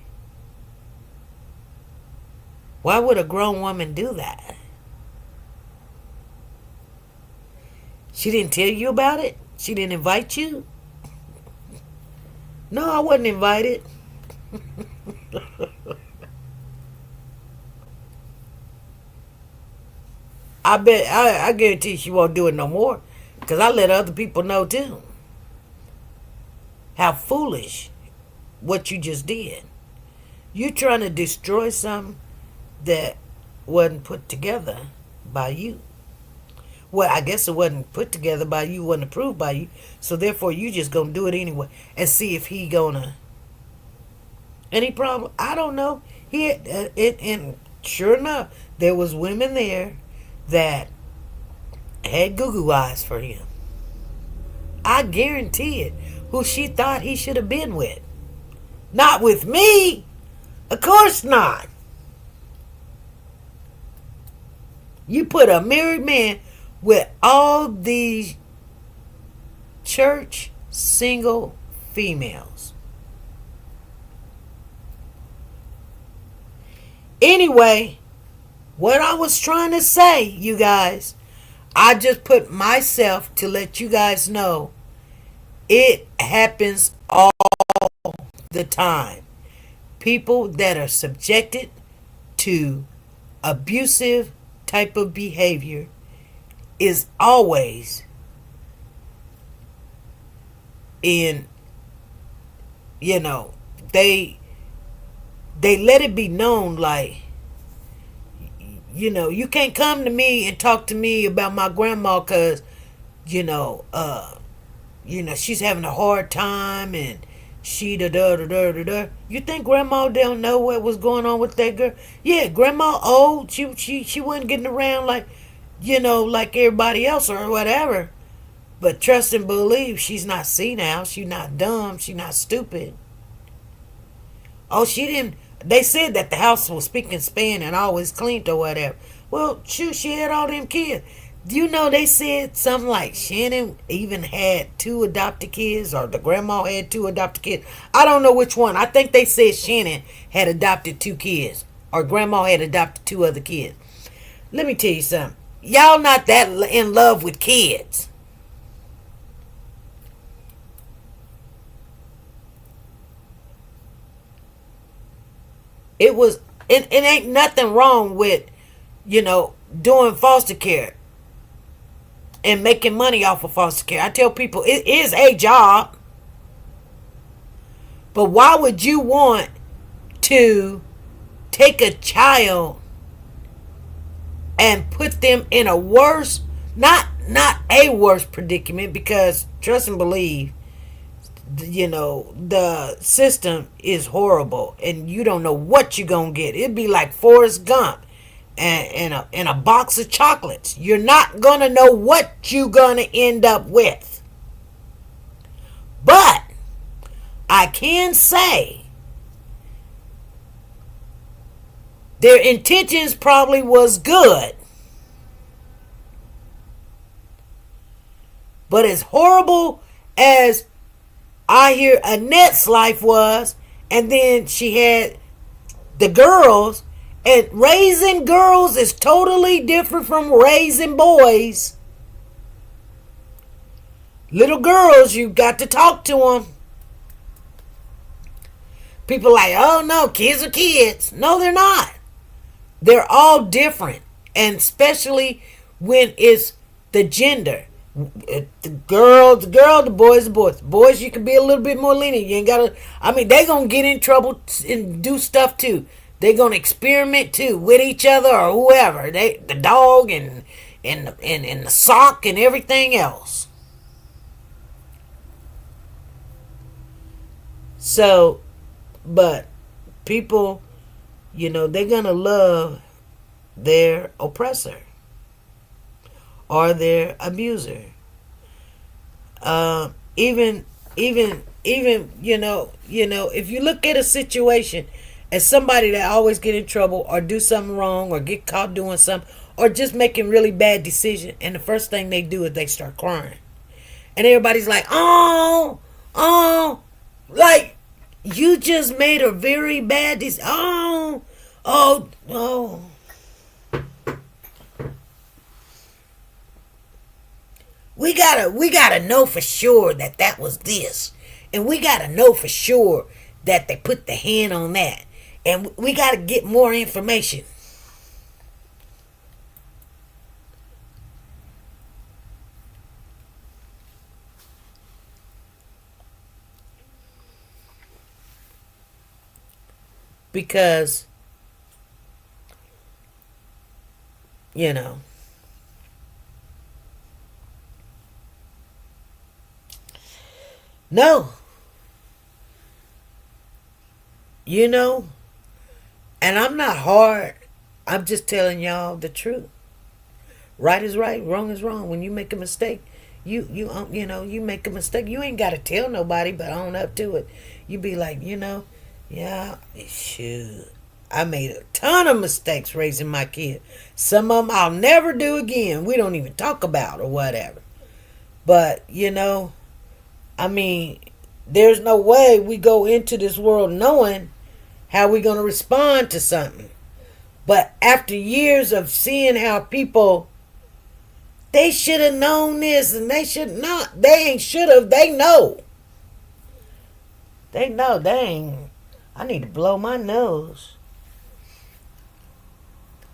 why would a grown woman do that? She didn't tell you about it? She didn't invite you? No, I wasn't invited. I guarantee she won't do it no more. Because I let other people know too. How foolish what you just did. You trying to destroy something that wasn't put together by you. Well, I guess it wasn't put together by you, wasn't approved by you. So therefore you just gonna do it anyway and see if he gonna any problem. I don't know. And sure enough, there was women there that had goo-goo eyes for him. I guarantee it. Who she thought he should have been with. Not with me. Of course not. You put a married man with all these church single females. Anyway, what I was trying to say, you guys, I just put myself to let you guys know it happens all the time. People that are subjected to abusive type of behavior is always in, they let it be known, like, you can't come to me and talk to me about my grandma because, she's having a hard time and she da. You think grandma don't know what was going on with that girl? Yeah, grandma old. She wasn't getting around like, like everybody else or whatever. But trust and believe, she's not senile. She's not dumb. She's not stupid. Oh, she didn't. They said that the house was spick and span and always cleaned or whatever. Well, shoot, she had all them kids. Do you know they said something like Shannon even had 2 adopted kids, or the grandma had 2 adopted kids? I don't know which one. I think they said Shannon had adopted 2 kids, or grandma had adopted 2 other kids. Let me tell you something. Y'all not that in love with kids. It ain't nothing wrong with, doing foster care and making money off of foster care. I tell people it is a job. But why would you want to take a child and put them in a worse, not a worse predicament, because trust and believe, the system is horrible and you don't know what you're gonna get. It'd be like Forrest Gump and a box of chocolates. You're not gonna know what you're gonna end up with. But I can say their intentions probably was good. But as horrible as I hear Annette's life was, and then she had the girls, and raising girls is totally different from raising boys. Little girls, you got to talk to them. People like, oh no, kids are kids. No, they're not. They're all different. And especially when it's the gender. The girl, the boys, the boys. Boys, you can be a little bit more lenient. You ain't gotta, they gonna get in trouble and do stuff too. They gonna experiment too with each other or whoever. The dog and the sock and everything else. So, but people, they're gonna love their oppressor or their abuser. Even if you look at a situation as somebody that always get in trouble or do something wrong or get caught doing something or just making really bad decisions, and the first thing they do is they start crying, and everybody's like, oh, like you just made a very bad decision. Oh. We gotta know for sure that was this. And we gotta know for sure that they put the hand on that. And we gotta get more information. Because, no. And I'm not hard. I'm just telling y'all the truth. Right is right, wrong is wrong. When you make a mistake, you make a mistake. You ain't got to tell nobody, but own up to it. You be like, yeah, shoot. I made a ton of mistakes raising my kid. Some of them I'll never do again. We don't even talk about or whatever. But, there's no way we go into this world knowing how we're going to respond to something. But after years of seeing how people, they should have known this and they should not. They ain't should have. They know. They know. They ain't. I need to blow my nose.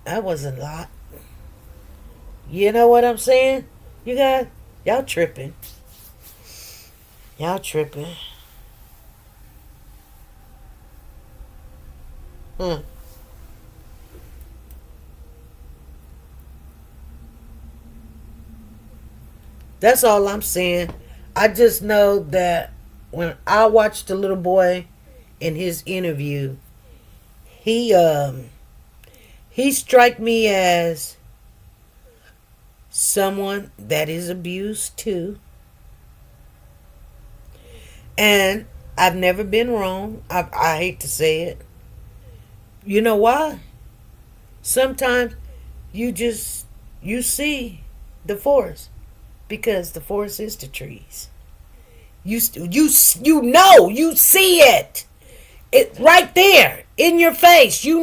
That wasn't a lot. You know what I'm saying? You guys, y'all tripping. Y'all tripping. That's all I'm saying. I just know that when I watched the little boy in his interview, he struck me as someone that is abused too. And I've never been wrong. I hate to say it. You know why? Sometimes you see the forest, because the forest is the trees. You see it. It right there in your face. If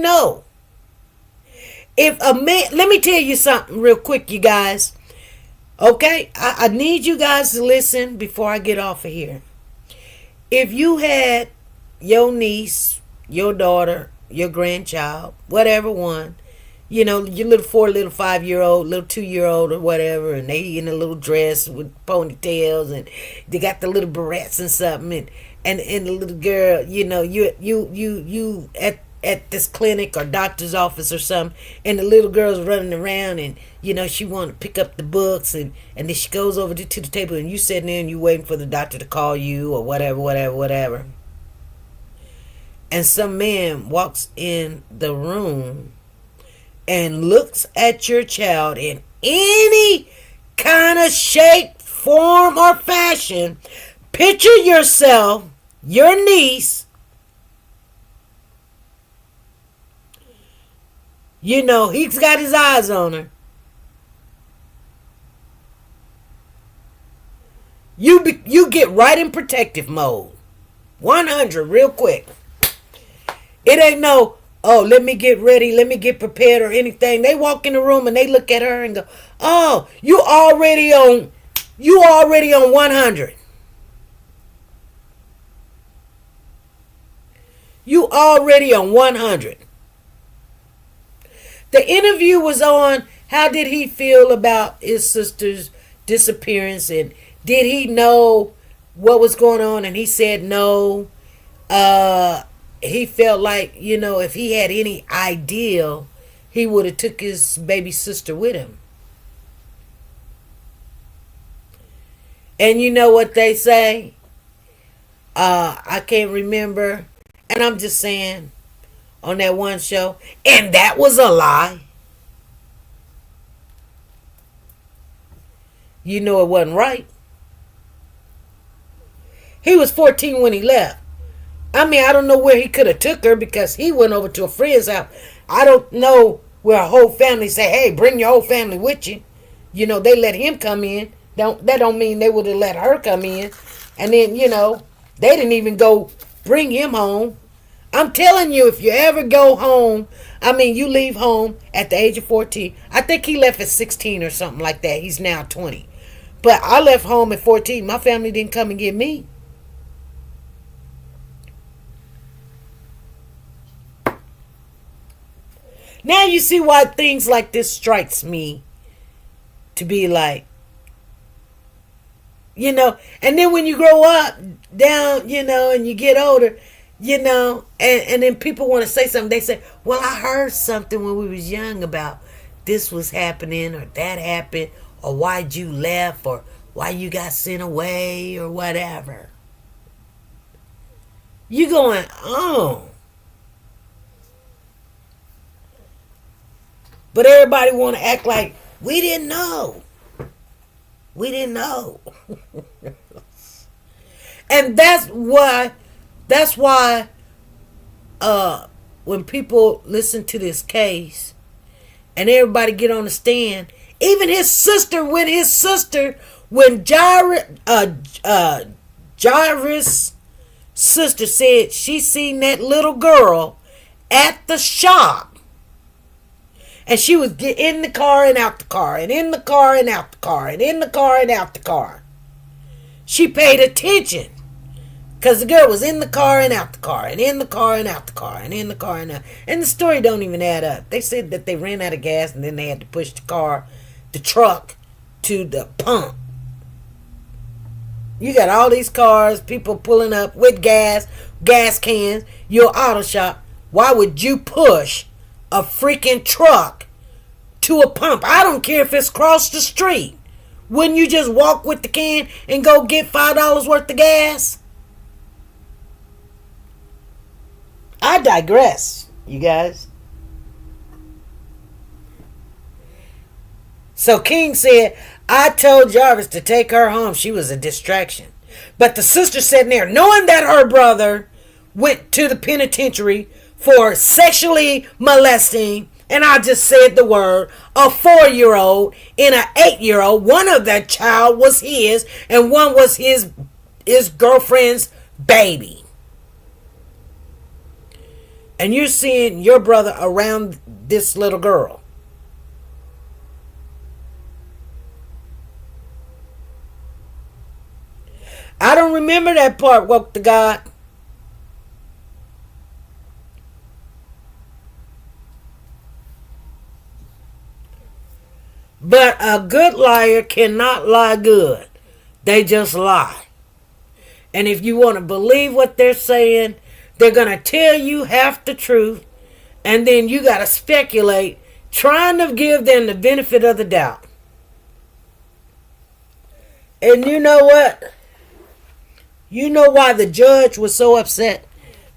a man, let me tell you something real quick, you guys. Okay, I need you guys to listen before I get off of here. If you had your niece, your daughter, your grandchild, whatever one, your little 4, little 5-year-old, little 2-year-old or whatever, and they in a little dress with ponytails and they got the little barrettes and something, and the little girl, you at this clinic or doctor's office or something, and the little girl's running around, and she want to pick up the books, and then she goes over to the table, and you sitting there and you waiting for the doctor to call you or whatever. And some man walks in the room and looks at your child in any kind of shape, form, or fashion. Picture yourself, your niece, he's got his eyes on her. You get right in protective mode. 100 real quick. It ain't no, oh, let me get ready, let me get prepared or anything. They walk in the room and they look at her and go, oh, you already on 100. You already on 100. The interview was on how did he feel about his sister's disappearance, and did he know what was going on, and he said no. He felt like, if he had any idea, he would have took his baby sister with him. And you know what they say? I can't remember, and I'm just saying, on that one show, and that was a lie. You know it wasn't right. He was 14 when he left. I mean, I don't know where he could have took her because he went over to a friend's house. I don't know where a whole family say, hey, bring your whole family with you. They let him come in. That don't mean they would have let her come in. And then, they didn't even go bring him home. I'm telling you, if you ever go home, you leave home at the age of 14. I think he left at 16 or something like that. He's now 20. But I left home at 14. My family didn't come and get me. Now you see why things like this strikes me to be like, and then when you grow up down, and you get older, and then people want to say something. They say, well, I heard something when we was young about this was happening or that happened or why'd you left or why you got sent away or whatever. You going, oh. But everybody want to act like we didn't know. We didn't know. And that's why when people listen to this case and everybody get on the stand, even his sister, when Jairus' sister said she seen that little girl at the shop. And she was in the car and out the car, and in the car and out the car, and in the car and out the car. She paid attention. Because the girl was in the car and out the car, and in the car and out the car, and in the car and out. And the story don't even add up. They said that they ran out of gas, and then they had to push the truck, to the pump. You got all these cars, people pulling up with gas cans, your auto shop. Why would you push a freaking truck to a pump? I don't care if it's across the street. Wouldn't you just walk with the can and go get $5 worth of gas? I digress, you guys. So King said, I told Jarvis to take her home. She was a distraction. But the sister sitting there, knowing that her brother went to the penitentiary for sexually molesting, and I just said the word, a 4-year-old and an 8-year-old. One of that child was his, and one was his girlfriend's baby. And you're seeing your brother around this little girl. I don't remember that part, woke to God. But a good liar cannot lie good. They just lie. And if you want to believe what they're saying, they're going to tell you half the truth. And then you got to speculate, trying to give them the benefit of the doubt. And you know what? You know why the judge was so upset?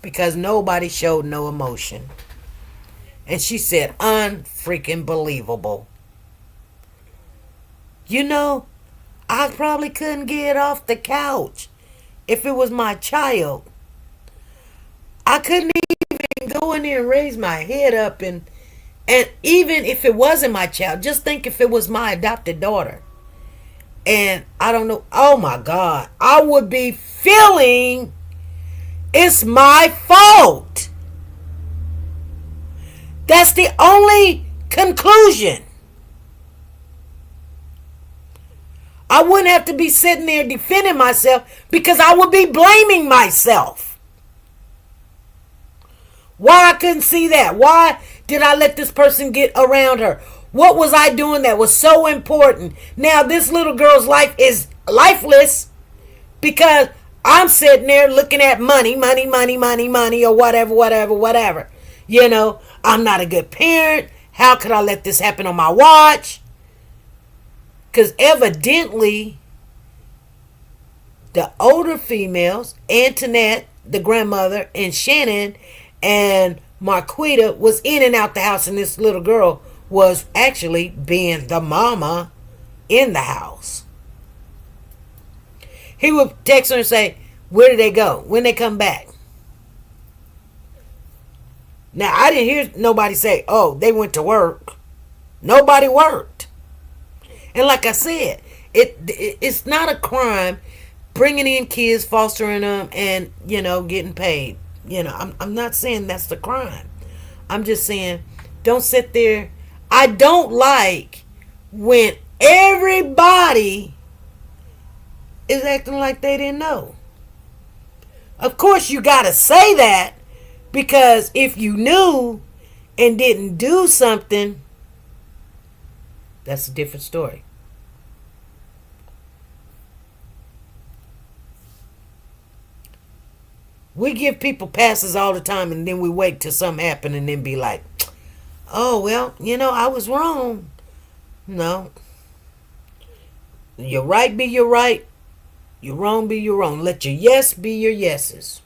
Because nobody showed no emotion. And she said, unfreaking believable. You know, I probably couldn't get off the couch if it was my child. I couldn't even go in there and raise my head up. And even if it wasn't my child, just think if it was my adopted daughter. And I don't know. Oh my God. I would be feeling it's my fault. That's the only conclusion. I wouldn't have to be sitting there defending myself because I would be blaming myself. Why I couldn't see that? Why did I let this person get around her? What was I doing that was so important? Now this little girl's life is lifeless because I'm sitting there looking at money, or whatever. You know, I'm not a good parent. How could I let this happen on my watch? Because evidently, the older females, Antoinette, the grandmother, and Shannon, and Marquita was in and out the house, and this little girl was actually being the mama in the house. He would text her and say, where did they go? When they come back? Now, I didn't hear nobody say, oh, they went to work. Nobody worked. And like I said, it's not a crime bringing in kids, fostering them, and, you know, getting paid. You know, I'm not saying that's the crime. I'm just saying, don't sit there. I don't like when everybody is acting like they didn't know. Of course, you got to say that, because if you knew and didn't do something, that's a different story. We give people passes all the time, and then we wait till something happen and then be like, oh, well, you know, I was wrong. No. Your right be your right. Your wrong be your wrong. Let your yes be your yeses.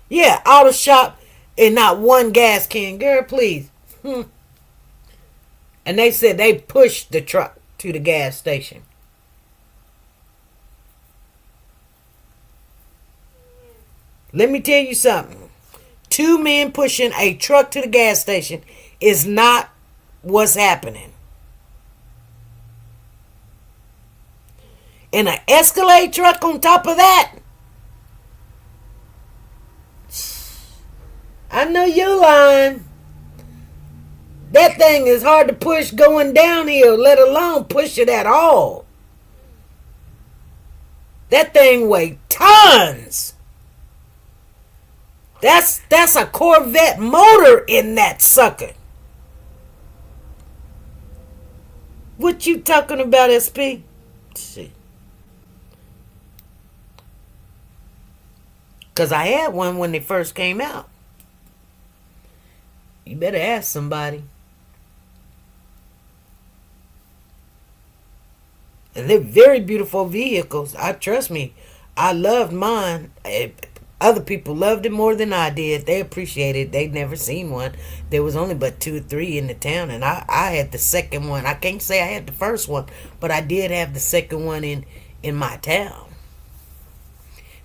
Yeah, auto shop and not one gas can. Girl, please. And they said they pushed the truck to the gas station. Let me tell you something. 2 men pushing a truck to the gas station is not what's happening. And an Escalade truck on top of that. I know you're lying. That thing is hard to push going downhill, let alone push it at all. That thing weighs tons. That's a Corvette motor in that sucker. What you talking about, SP? Shit. Because I had one when they first came out. You better ask somebody. And they're very beautiful vehicles. Trust me, I loved mine. Other people loved it more than I did. They appreciated it. They'd never seen one. There was only but 2 or 3 in the town, and I had the second one. I can't say I had the first one, but I did have the second one in my town.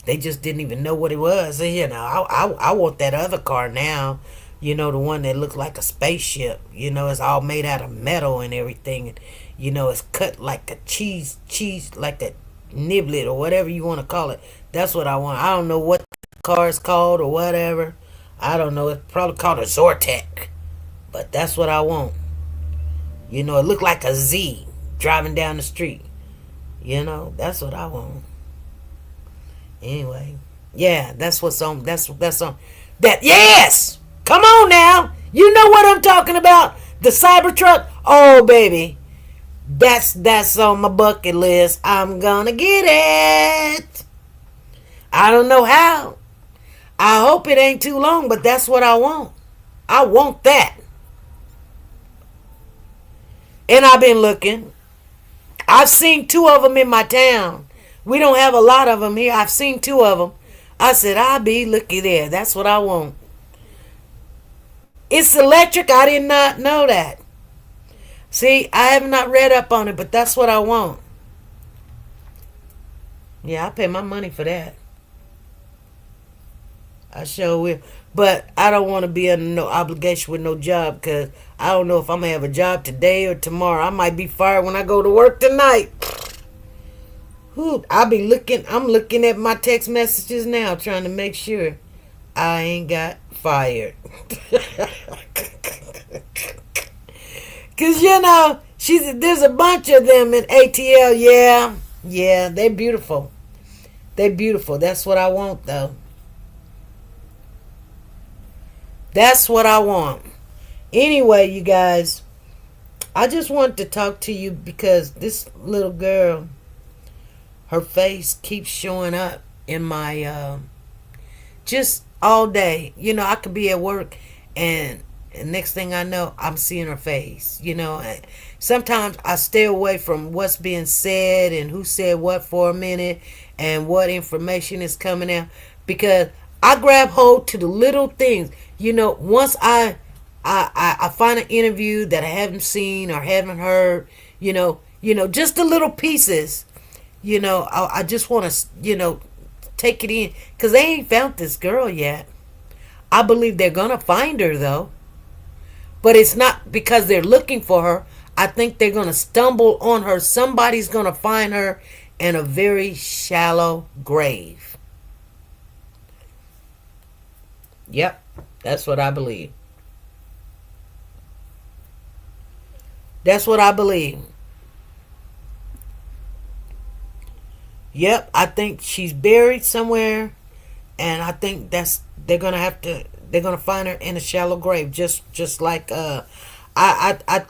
They just didn't even know what it was. You know, I want that other car now. You know, the one that looked like a spaceship. You know, it's all made out of metal and everything. And, you know, it's cut like a cheese, like a niblet or whatever you want to call it. That's what I want. I don't know what the car is called or whatever. I don't know. It's probably called a Zortek. But that's what I want. You know, it looked like a Z driving down the street. You know, that's what I want. Anyway, yeah, that's what's on. That's on. That, yes! Come on now. You know what I'm talking about. The Cybertruck. Oh, baby. That's on my bucket list. I'm gonna get it. I don't know how. I hope it ain't too long, but that's what I want. I want that. And I've been looking. I've seen 2 of them in my town. We don't have a lot of them here. I've seen 2 of them. I said, I'll be looky there. That's what I want. It's electric. I did not know that. See, I have not read up on it, but that's what I want. Yeah, I pay my money for that. I sure will. But I don't want to be under no obligation with no job because I don't know if I'm going to have a job today or tomorrow. I might be fired when I go to work tonight. I'm looking at my text messages now trying to make sure I ain't got fired. Because, there's a bunch of them in ATL. Yeah, they're beautiful. They're beautiful. That's what I want, though. That's what I want. Anyway, you guys, I just wanted to talk to you because this little girl, her face keeps showing up in my, just all day. I could be at work and next thing I know, I'm seeing her face. And sometimes I stay away from what's being said and who said what for a minute and what information is coming out because I grab hold to the little things. Once I find an interview that I haven't seen or haven't heard, just the little pieces, I just want to, take it in because they ain't found this girl yet. I believe they're going to find her though. But it's not because they're looking for her. I think they're going to stumble on her. Somebody's going to find her in a very shallow grave. Yep, that's what I believe. That's what I believe. Yep, I think she's buried somewhere, and I think they're gonna find her in a shallow grave, just like I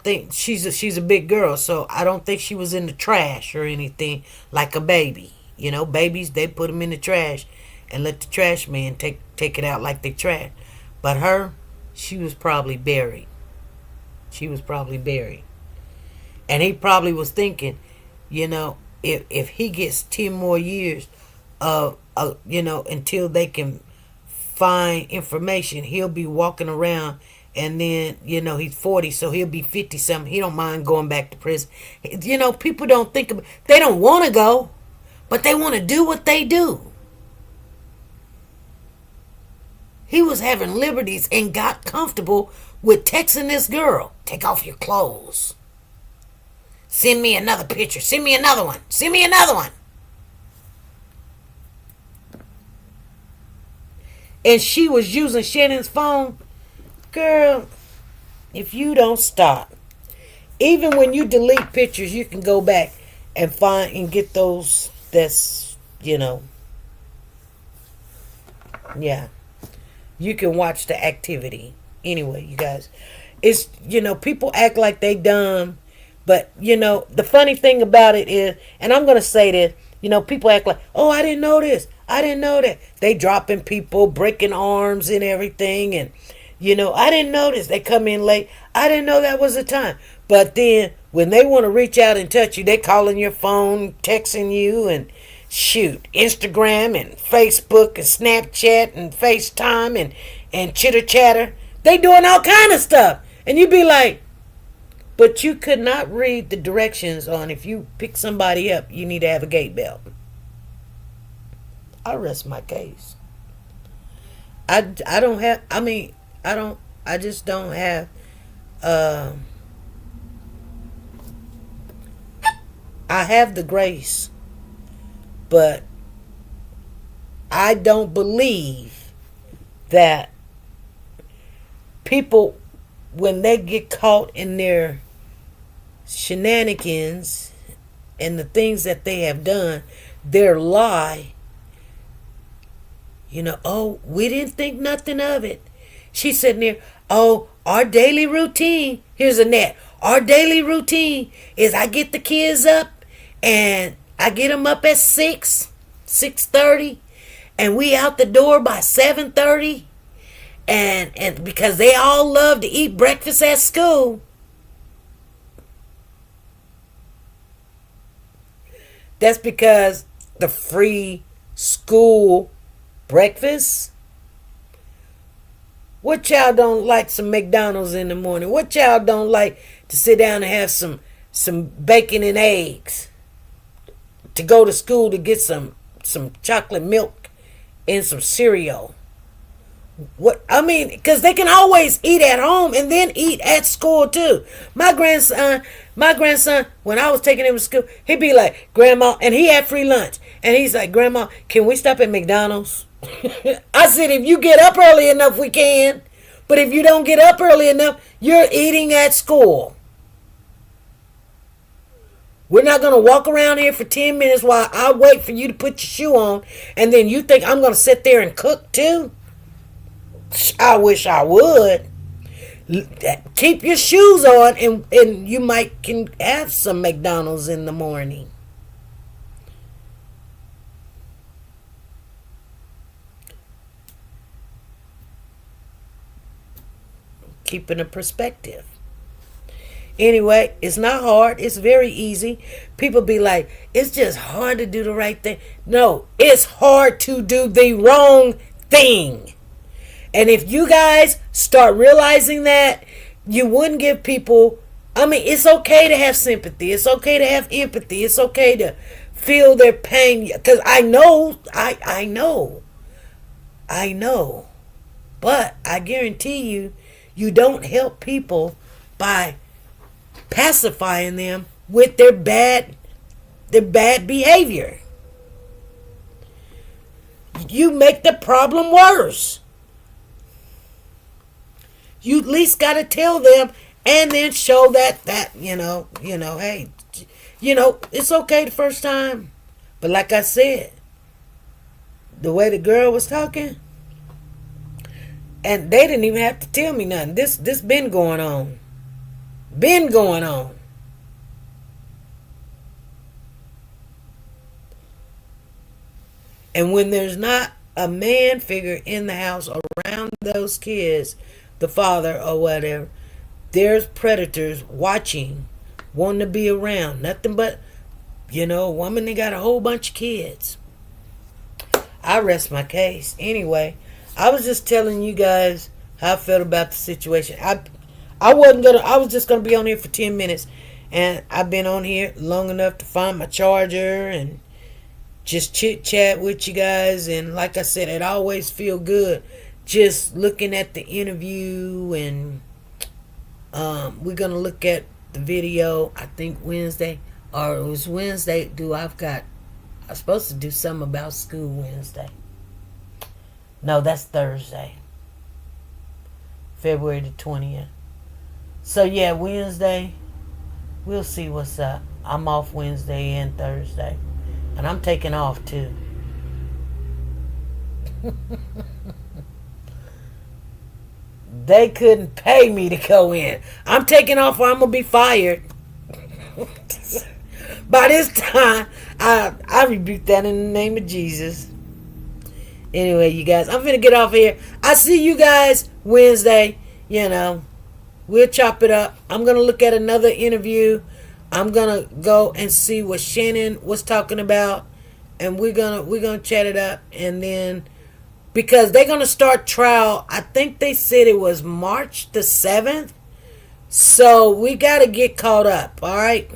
think she's a big girl, so I don't think she was in the trash or anything like a baby. Babies, they put them in the trash and let the trash man take it out like they trash. But her, she was probably buried. She was probably buried. And he probably was thinking, if he gets 10 more years until they can find information, he'll be walking around, and then he's 40, so he'll be 50 something. He don't mind going back to prison. People don't think about, they don't want to go, but they want to do what they do. He was having liberties and got comfortable with texting this girl, take off your clothes, send me another picture, send me another one, send me another one. And she was using Shannon's phone. Girl, if you don't stop, even when you delete pictures, you can go back and find and get those yeah. You can watch the activity. Anyway, you guys, it's, people act like they dumb, but, the funny thing about it is, and I'm going to say this, people act like, oh, I didn't know this. I didn't know that. They dropping people, breaking arms and everything. And, I didn't know this. They come in late. I didn't know that was the time. But then when they want to reach out and touch you, they calling your phone, texting you, and shoot, Instagram and Facebook and Snapchat and FaceTime and chitter chatter. They doing all kind of stuff. And you be like, but you could not read the directions on if you pick somebody up, you need to have a gate belt. I rest my case. I just don't have I have the grace, but I don't believe that people, when they get caught in their shenanigans and the things that they have done, their lie, oh, we didn't think nothing of it. She's sitting there, oh, our daily routine, here's Annette, our daily routine is I get the kids up and I get them up at 6:30, and we out the door by 7:30, and because they all love to eat breakfast at school. That's because the free school breakfast. What child don't like some McDonald's in the morning? What child don't like to sit down and have some bacon and eggs? To go to school to get some chocolate milk and some cereal. What I mean, because they can always eat at home and then eat at school too. My grandson, when I was taking him to school, he'd be like, "Grandma," and he had free lunch, and he's like, "Grandma, can we stop at McDonald's?" I said, "If you get up early enough, we can. But if you don't get up early enough, you're eating at school. We're not going to walk around here for 10 minutes while I wait for you to put your shoe on, and then you think I'm going to sit there and cook too? I wish I would. Keep your shoes on, and you can have some McDonald's in the morning." Keeping a perspective. Anyway, it's not hard. It's very easy. People be like, "It's just hard to do the right thing." No, it's hard to do the wrong thing. And if you guys start realizing that, you wouldn't give people, I mean, it's okay to have sympathy. It's okay to have empathy. It's okay to feel their pain. Because I know. But I guarantee you, you don't help people by pacifying them with their bad behavior. You make the problem worse. You at least got to tell them and then show that hey, it's okay the first time. But like I said, the way the girl was talking, and they didn't even have to tell me nothing. This been going on. Been going on. And when there's not a man figure in the house around those kids, the father or whatever, there's predators watching, wanting to be around. Nothing but, a woman that got a whole bunch of kids. I rest my case. Anyway, I was just telling you guys how I felt about the situation. I was just gonna be on here for 10 minutes, and I've been on here long enough to find my charger and just chit chat with you guys. And like I said, it always feel good just looking at the interview. And we're gonna look at the video, I think Wednesday, or it was Wednesday. I'm supposed to do something about school Wednesday. No, that's Thursday, February the 20th. So yeah, Wednesday, we'll see what's up. I'm off Wednesday and Thursday, and I'm taking off too. They couldn't pay me to go in. I'm taking off or I'm gonna be fired. By this time, I rebuke that in the name of Jesus. Anyway, you guys, I'm gonna get off here. I see you guys Wednesday. We'll chop it up. I'm gonna look at another interview. I'm gonna go and see what Shannon was talking about, and we're gonna chat it up. And then, because they're gonna start trial, I think they said it was March the 7th. So we gotta get caught up. All right.